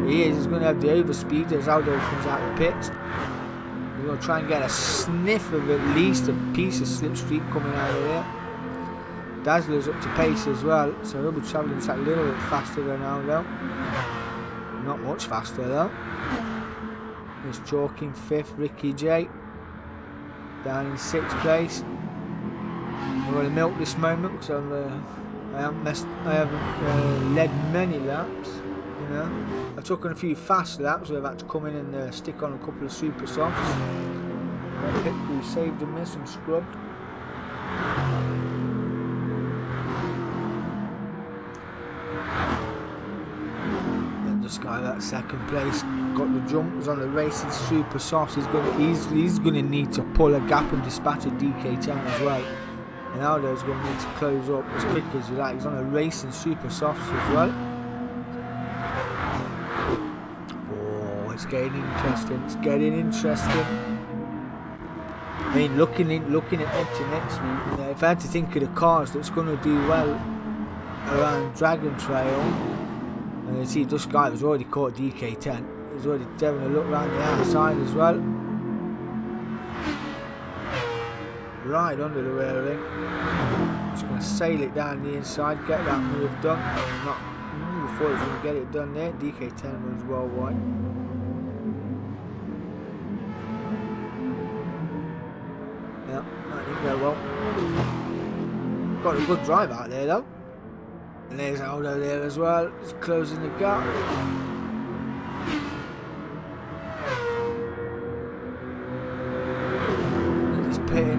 He is, he's going to have the overspeed as Aldo comes out of the pits. He's we're going to try and get a sniff of at least a piece of slipstream coming out of there. Dazzler's up to pace as well, so he'll be travelling a little bit faster than Aldo. Not much faster though. There's Chalk in 5th, Ricky J down in 6th place. I'm going to milk this moment because I haven't led many laps. You know, I've taken a few fast laps where I've had to come in and stick on a couple of super softs. Pit crew saved and missed and scrubbed. Then this guy that 2nd place got the jumpers on the racing super softs. He's gonna need to pull a gap and dispatch a DK10 as well. And Aldo's going to need to close up as quick as you like. He's on a racing super softs as well. Oh, it's getting interesting. It's getting interesting. I mean, looking at into next week, you know, if I had to think of the cars that's going to do well around Dragon Trail, and you see this guy was already caught DK10. He's already having a look around the outside as well. Right under the railing. Just going to sail it down the inside, get that move done. Not before he's going to get it done there. DK10 runs well wide. Yeah, that didn't go well. Got a good drive out there though. And there's Aldo there as well. He's closing the gap.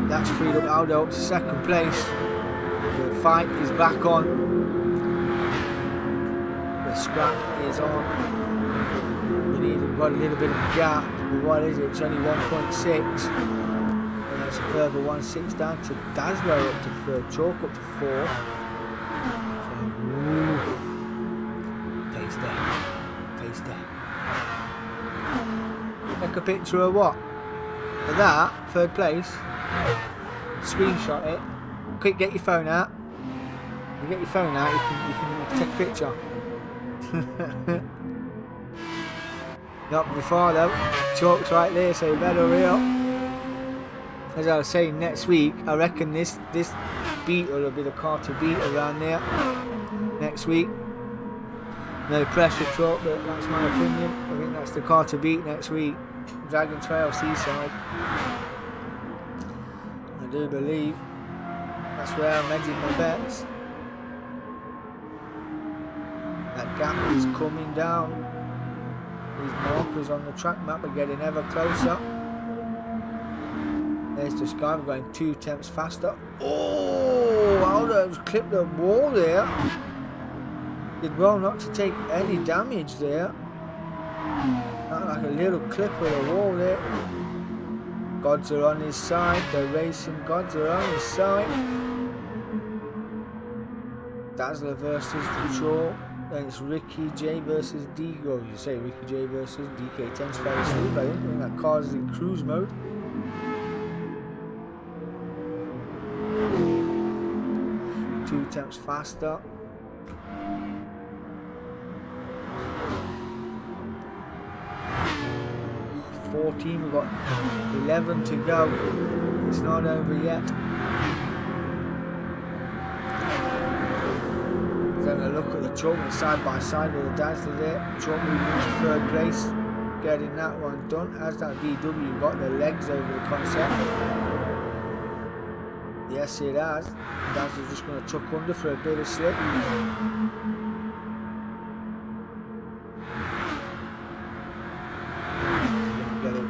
That's freed up Aldo up to 2nd place. The fight is back on. The scrap is on. We've got a little bit of a gap. But what is it? It's only 1.6. And that's a further 1.6 down to Dazzler up to 3rd. Chalk up to 4th. So, taster. Take a picture of what? Of that, 3rd place. Screenshot it. Quick, get your phone out. You get your phone out, you can take a picture. Not before though. Chalk's right there, so you better hurry up. As I was saying, next week I reckon this Beetle will be the car to beat around there. Next week. No pressure, Chalk, but that's my opinion. I think that's the car to beat next week. Dragon Trail Seaside. I do believe that's where I'm hedging my bets. That gap is coming down. These markers on the track map are getting ever closer. There's the sky, we're going 2 tenths faster. Oh, Aldo's clipped the wall there. Did well not to take any damage there. Not like a little clip of the wall there. Gods are on his side, the racing gods are on his side. Dazzler versus Control. Then it's Ricky J versus Digo. You say Ricky J versus DK10's fell asleep, I think that car's in cruise mode. Two tenths faster. 14, we've got 11 to go. It's not over yet. Then a look at the Chalk side by side with the Dazzler there. Chalk moving into 3rd place, getting that one done. As that VW got the legs over the concept. Yes, it has. Dazzler's just going to tuck under for a bit of slip.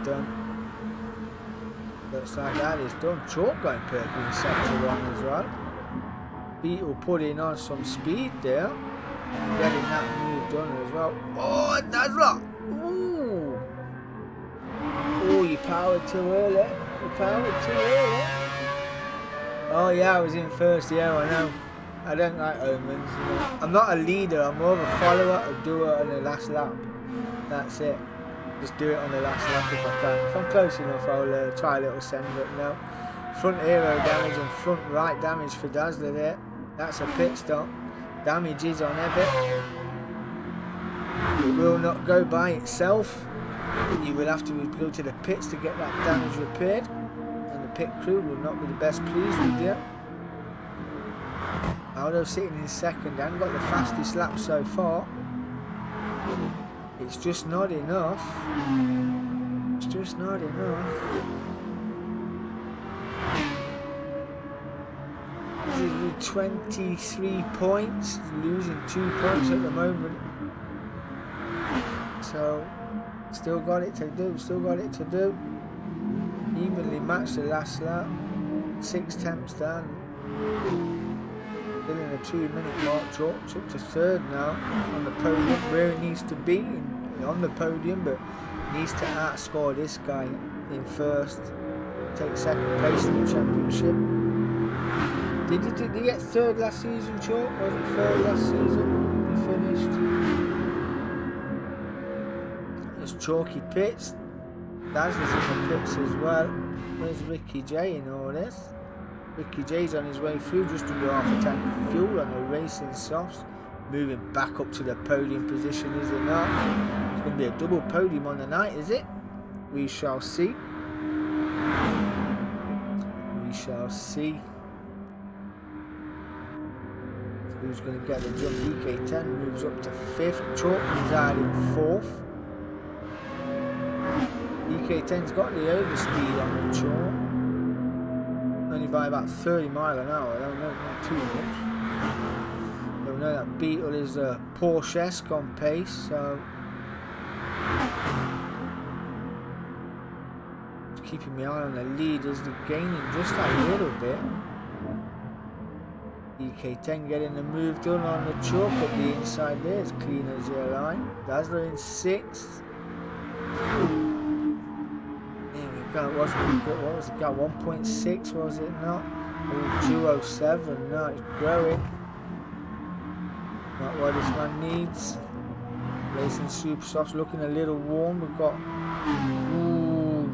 Done. Looks like that is done. Chalk going purple in sector 1 as well. Beetle putting on some speed there. Getting that move done as well. Oh, Dazzler! Ooh! Oh, you powered too early. Oh yeah, I was in 1st, yeah, I know. I don't like omens. You know. I'm not a leader, I'm more of a follower, a doer on the last lap. That's it. Just do it on the last lap if I can. If I'm close enough, I'll try a little send, but no. Front aero damage and front right damage for Dazzler there. That's a pit stop. Damage is on Epic. It will not go by itself. You will have to go to the pits to get that damage repaired, and the pit crew will not be the best pleased with you. Aldo sitting in second and got the fastest lap so far. It's just not enough. It's just not enough. He's with 23 points, losing 2 points at the moment. So, still got it to do, Evenly matched the last lap. 6 tenths down. Still in a 2-minute mark, Chalk's up to third now on the podium, where he needs to be on the podium, but needs to outscore this guy in first, take second place in the championship. Did he get third last season, Chalk? Was it third last season? He finished. There's Chalky pits. Dazzler's in the pits as well. Where's Ricky J in all this? Ricky J's on his way through, just under half a tank of fuel on the racing softs. Moving back up to the podium position, is it not? It's going to be a double podium on the night, is it? We shall see. We shall see. Who's going to get the jump? EK10 moves up to 5th. Chalk is out in 4th. EK10's got the overspeed on the Chalk. Only by about 30 miles an hour. I don't know, not too much. Don't know that Beetle is a Porsche-esque on pace, so just keeping my eye on the leaders. They're gaining just a little bit. EK10 getting the move done on the Chalk up the inside there, as clean as your line. Dazzler in 6th. What was it? Got 1.6, was it not? Oh, 207. No, it's growing. Not what this man needs. Racing Super Softs looking a little warm. We've got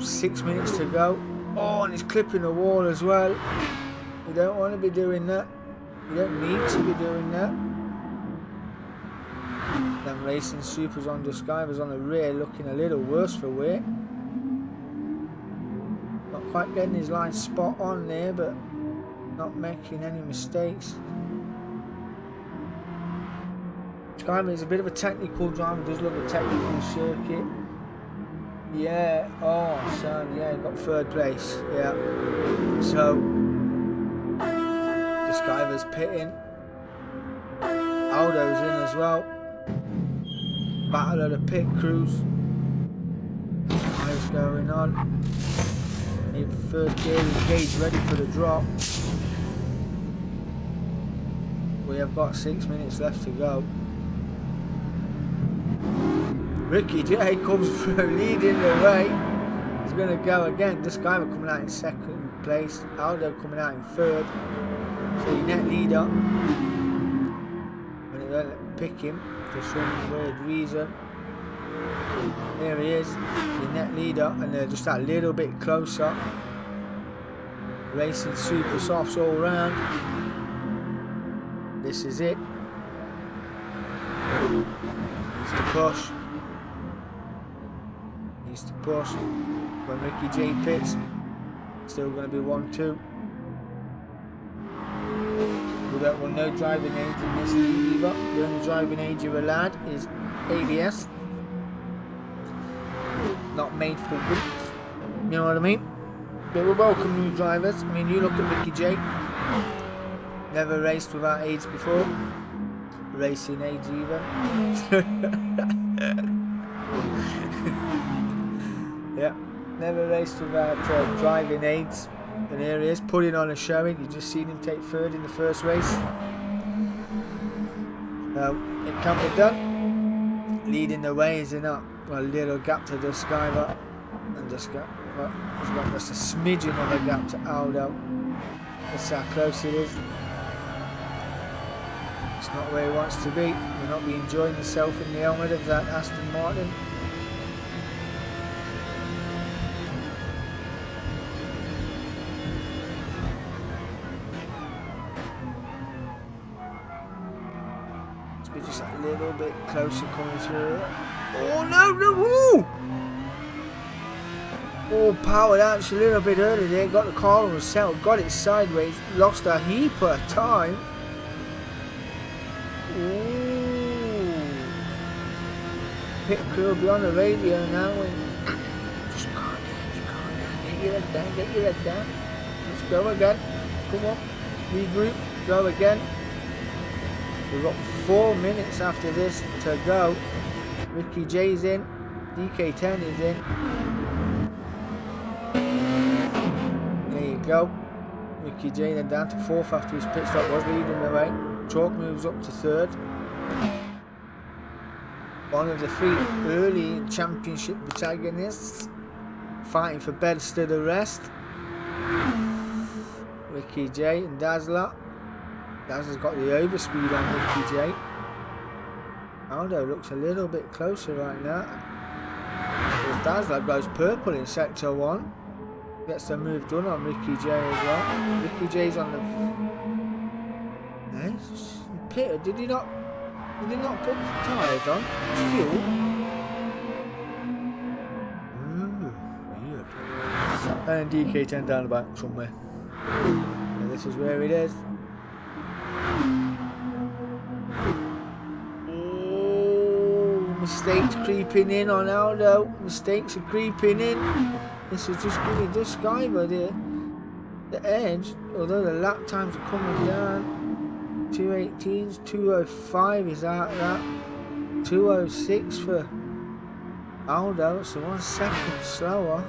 6 minutes to go. Oh, and it's clipping the wall as well. You don't want to be doing that. You don't need to be doing that. Then Racing Supers on the Skivers on the rear looking a little worse for wear. Not quite getting his line spot on there, but not making any mistakes. Skyman is a bit of a technical driver, does love a technical circuit. Yeah, oh son, yeah, he got 3rd place. Yeah. So the Skyver's pitting. Aldo's in as well. Battle of the pit crews. What's going on? Need first gear engaged, ready for the drop. We have got 6 minutes left to go. Ricky J comes through, leading the way. He's going to go again. This guy will coming out in 2nd place. Aldo coming out in 3rd. So your net leader. When it won't let me pick him for some weird reason. There he is, your net leader, and they're just that little bit closer. Racing Super Softs all round. This is it. Needs to push. Needs to push. When Ricky J pits, still going to be 1-2. We don't want no driving age in this league either. The only driving age you're allowed is ABS. Not made for width, you know what I mean? But we're welcome new drivers. I mean, you look at Ricky J, never raced without aids before, racing aids even. Yeah, never raced without driving aids, and here he is putting on a showing. You just seen him take 3rd in the first race. It can't be done. Leading the way, is it not? A little gap to the Skyver, and he's got just a smidgen of a gap to Aldo. That's how close it is. It's not where he wants to be. He'll not be enjoying himself in the helmet of that Aston Martin. Just a little bit closer coming through it. Oh no, no, woo! Oh, powered out just a little bit early there. Got the car on settled. Got it sideways. Lost a heap of time. Ooh. Pit crew will be on the radio now. Just calm down. Get your head down. Let's go again. Come on. Regroup. Go again. We've got 4 minutes after this to go. Ricky J's in. DK10 is in. There you go. Ricky J then down to 4th after his pit stop was leading the way. Chalk moves up to 3rd. One of the 3 early championship protagonists fighting for best of the rest. Ricky J and Dazzler. Dazzler's got the overspeed on Ricky J. Aldo looks a little bit closer right now. Dazzler goes purple in sector 1. Gets the move done on Ricky J as well. Ricky J's on the Peter, did he not put tyres on? It's fuel. Weird. And DK10 down the back somewhere. And this is where it is. Mistakes creeping in on Aldo. Mistakes are creeping in. This is just giving this guy the edge. Although the lap times are coming down. 218s, 205 is out of that. 206 for Aldo, so 1 second slower.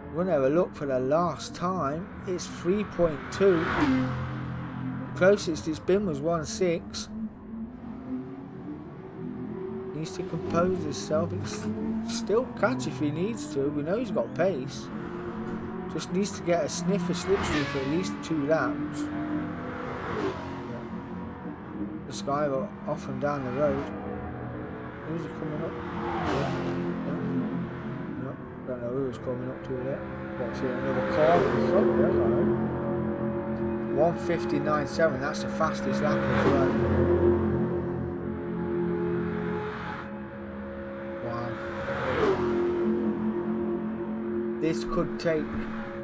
We're going to have a look for the last time. It's 3.2. The closest it's been was 1.6. Needs to compose himself. It's still catch if he needs to. We know he's got pace. Just needs to get a sniff of slipstream for at least 2 laps. This guy off and down the road. Who's he coming up? No, don't know who's coming up to there. What's here? Another car in front there, I know. 1:59.7. That's the fastest lap as well. This could take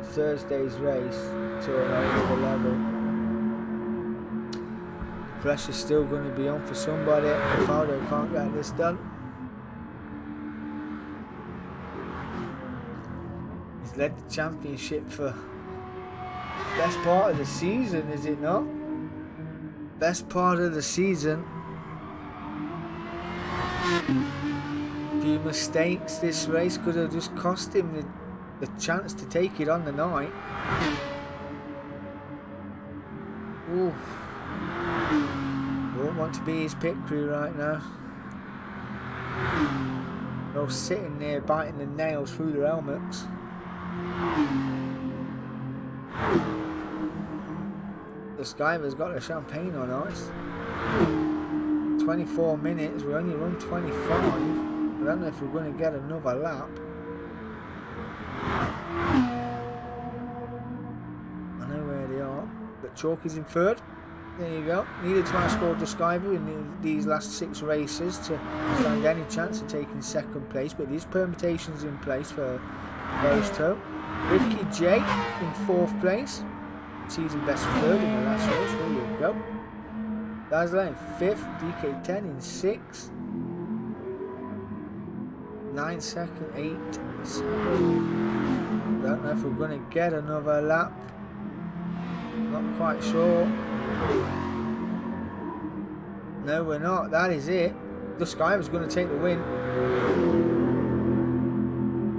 Thursday's race to another level. The pressure's still going to be on for somebody if Aldo can't get this done. He's led the championship for best part of the season, is it not? Best part of the season. A few mistakes this race could have just cost him the chance to take it on the night. Ooh. Won't want to be his pit crew right now. They're all sitting there biting the nails through their helmets. The Skyver's got the champagne on ice. 24 minutes, we only run 25. I don't know if we're going to get another lap. I know where they are, but Chalk is in 3rd. There you go. Needed to outscore the Skyver in these last 6 races to stand any chance of taking 2nd place, but these permutations in place for those 2. Ricky J in 4th place, season best 3rd in the last race. There you go. Dazzler in 5th, DK10 in 6th. 9 second, 8, 7. Don't know if we're going to get another lap. Not quite sure. No, we're not. That is it. The Sky was going to take the win.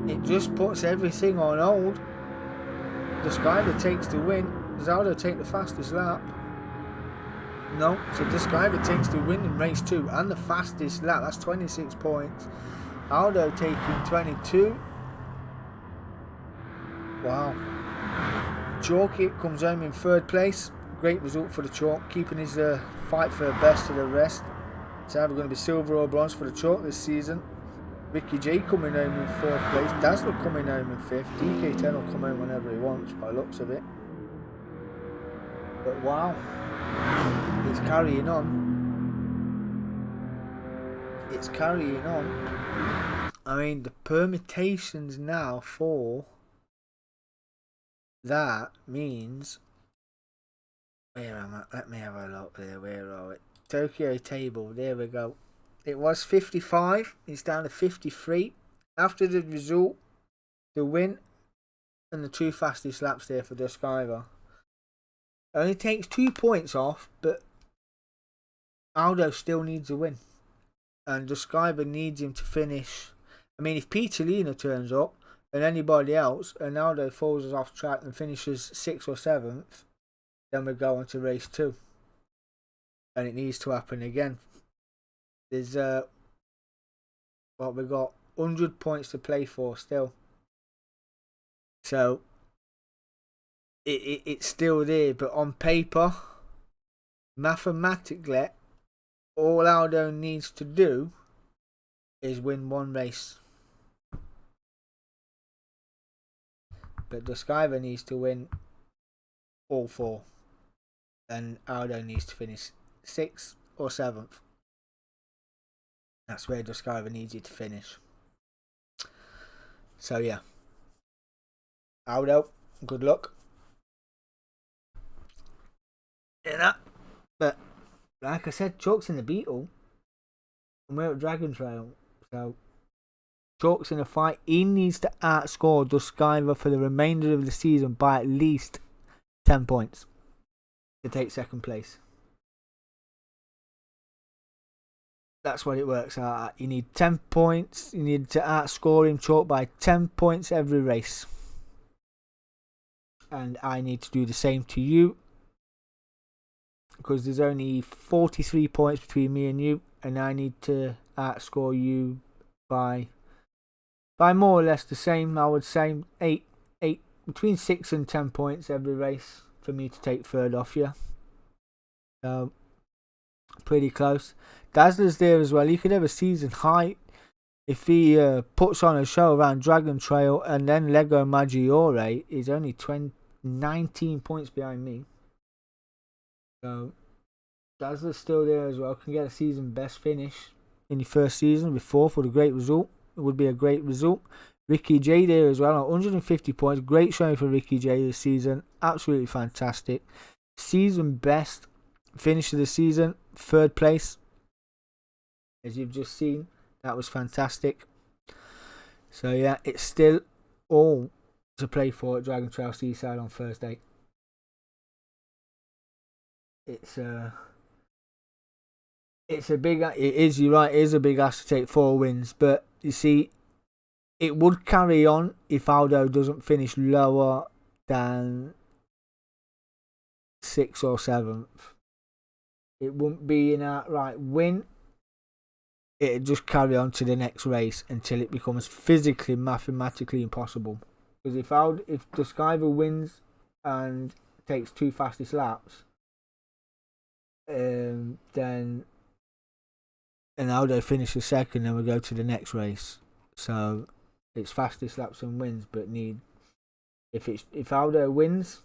It just puts everything on hold. The Skyver takes the win. Does Aldo take the fastest lap? No. So the Skyver takes the win in race 2 and the fastest lap. That's 26 points. Aldo taking 22. Wow. Chalk comes home in 3rd place. Great result for the Chalk, keeping his fight for the best of the rest. It's either going to be silver or bronze for the Chalk this season. Ricky J coming home in 4th place. Dazzler coming home in 5th. DK10 will come home whenever he wants by the looks of it. But wow. It's carrying on. It's carrying on. I mean, the permutations now for that means. Where am I? Let me have a look there. Where are we? Tokyo table. There we go. It was 55. It's down to 53. After the result, the win, and the 2 fastest laps there for Duskiver. Only takes 2 points off, but Aldo still needs a win. And Duskiver needs him to finish. I mean, if Peter Lina turns up and anybody else, and Aldo falls us off track and finishes 6th or 7th, then we go on to race 2. And it needs to happen again. There's we got 100 points to play for still. So it's still there, but on paper, mathematically, all Aldo needs to do is win 1 race. But Duskiver needs to win all 4. And Aldo needs to finish 6th or 7th. That's where Duskiver needs you to finish. So yeah. Aldo, good luck. Yeah. But like I said, Chuck's in the Beetle. And we're at Dragon Trail. So Chuck's in a fight. He needs to outscore Duskiver for the remainder of the season by at least 10 points to take 2nd place. That's what it works out at. You need 10 points. You need to outscore him, Chuck, by 10 points every race. And I need to do the same to you. Because there's only 43 points between me and you. And I need to outscore you by more or less the same. I would say 8 between 6 and 10 points every race for me to take 3rd off you. So pretty close. Dazzler's there as well. He could have a season high if he puts on a show around Dragon Trail, and then Lego Maggiore is only 19 points behind me. So Dazzler's still there as well. Can get a season best finish in your first season with 4th with a great result. It would be a great result. Ricky J there as well, 150 points. Great showing for Ricky J this season. Absolutely fantastic. Season best finish of the season, 3rd place. As you've just seen, that was fantastic. So yeah, it's still all to play for at Dragon Trail Seaside on Thursday. It's a big. It is. You're right. It is a big ask to take 4 wins, but you see, it would carry on if Aldo doesn't finish lower than 6th or 7th. It wouldn't be an outright win. It'd just carry on to the next race until it becomes physically, mathematically impossible. Because if Duskiver wins and takes 2 fastest laps, then Aldo finishes 2nd, then we go to the next race. So it's fastest laps and wins, but if Aldo wins,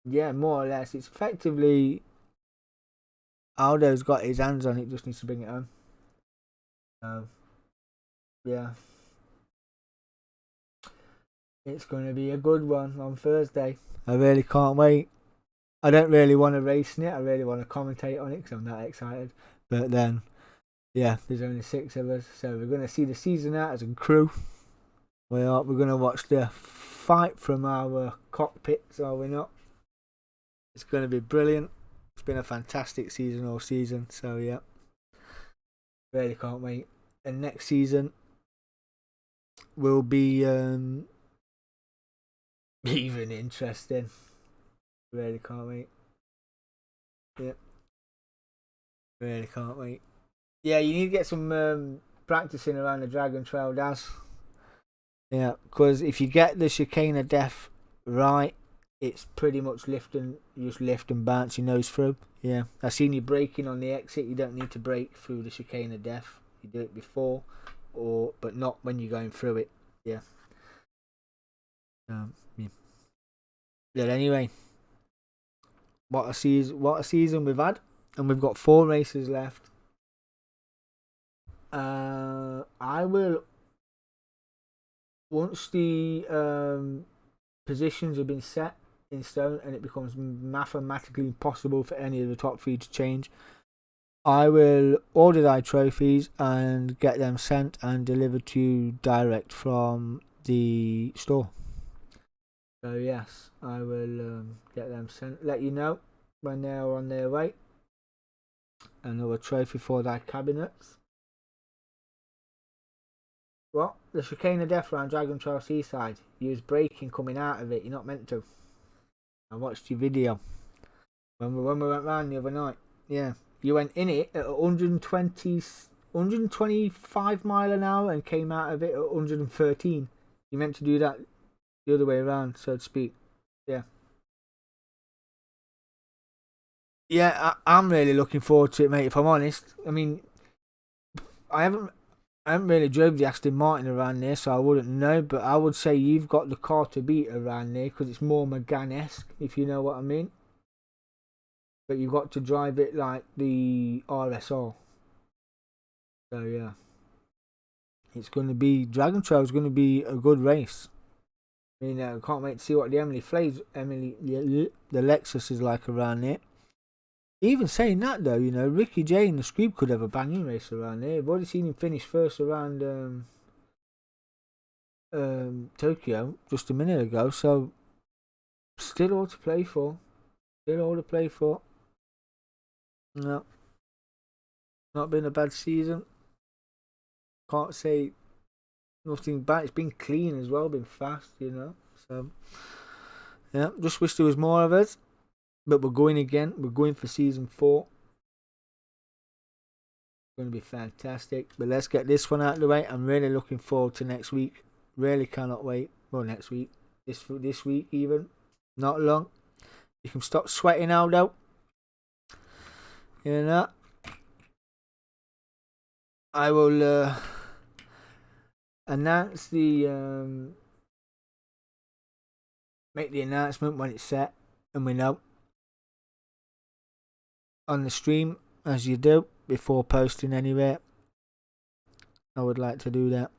yeah, more or less, it's effectively Aldo's got his hands on it, just needs to bring it home. So yeah, it's going to be a good one on Thursday. I really can't wait. I don't really want to race in it. I really want to commentate on it because I'm that excited. But then, yeah, there's only 6 of us, so we're going to see the season out as a crew. We're going to watch the fight from our cockpits, are we not? It's going to be brilliant. It's been a fantastic season all season, so yeah, really can't wait. And next season will be even interesting. Really can't wait. Yeah, really can't wait. Yeah, you need to get some practicing around the Dragon Trail, Daz. Yeah, because if you get the chicane of death right, it's pretty much you just lift and bounce your nose through. Yeah, I've seen you braking on the exit. You don't need to brake through the chicane of death. You do it before, but not when you're going through it. Yeah. Yeah. But anyway, what a season we've had. and we've got 4 races left. I will, once the positions have been set in stone and it becomes mathematically impossible for any of the top 3 to change, I will order thy trophies and get them sent and delivered to you direct from the store. So yes, I will get them sent. Let you know when they are on their way. Another trophy for thy cabinets. What? The chicane of death around Dragon Trail Seaside. You was braking coming out of it. You're not meant to. I watched your video when we went round the other night. Yeah, you went in it at 125 mile an hour and came out of it at 113. You meant to do that the other way around, so to speak. Yeah. Yeah, I'm really looking forward to it, mate. If I'm honest, I mean, I haven't really drove the Aston Martin around there, so I wouldn't know. But I would say you've got the car to beat around there because it's more Megane-esque, if you know what I mean. But you've got to drive it like the RSR. So yeah, it's going to be Dragon Trail is going to be a good race. I mean, I can't wait to see what the the Lexus is like around there. Even saying that though, you know, Ricky J and the Screeb could have a banging race around there. I've already seen him finish first around Tokyo just a minute ago, so still all to play for. No, not been a bad season. Can't say nothing bad. It's been clean as well, been fast, you know. So yeah, just wish there was more of it. But we're going again. We're going for season 4. It's going to be fantastic. But let's get this one out of the way. I'm really looking forward to next week. Really cannot wait. Well, next week. This week even. Not long. You can stop sweating out though. You know. I will announce the make the announcement when it's set and we know on the stream, as you do before posting anywhere. I would like to do that.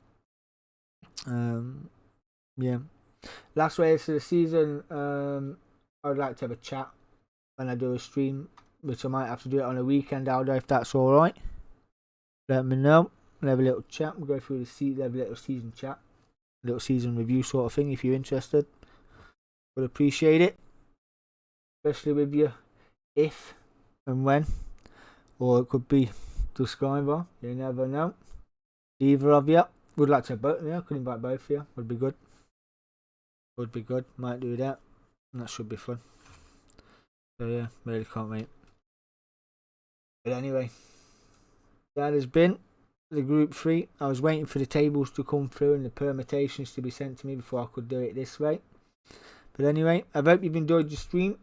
Yeah, last race of the season. I would like to have a chat when I do a stream, which I might have to do it on a weekend, Aldo, if that's all right. Let me know. We'll have a little chat. We'll go through the have a little season chat, a little season review sort of thing. If you're interested, would appreciate it, especially with you, if and when, or it could be the Skybar. You never know. Either of you would like to both. Yeah, could invite both of you. Would be good. Might do that. That should be fun. So yeah, really can't wait. But anyway, that has been the Group 3. I was waiting for the tables to come through and the permutations to be sent to me before I could do it this way. But anyway, I hope you've enjoyed the stream.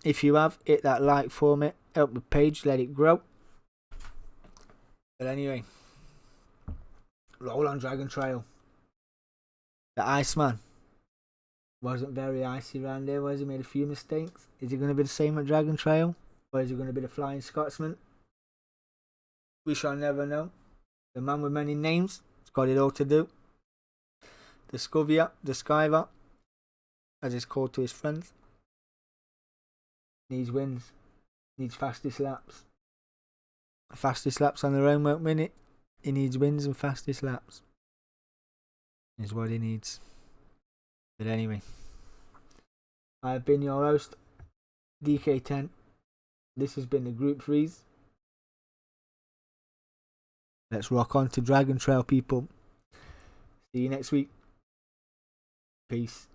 If you have, hit that like for me. Help the page, let it grow. But anyway, roll on Dragon Trail. The Iceman wasn't very icy around there, was he? Made a few mistakes. Is it going to be the same at Dragon Trail? Or is it going to be the Flying Scotsman? We shall never know. The man with many names has got it all to do. The Skyver, as it's called to his friends, needs wins. Needs fastest laps. Fastest laps on their own won't win it. He needs wins and fastest laps. Is what he needs. But anyway, I've been your host, DK10. This has been the Group 3s. Let's rock on to Dragon Trail, people. See you next week. Peace.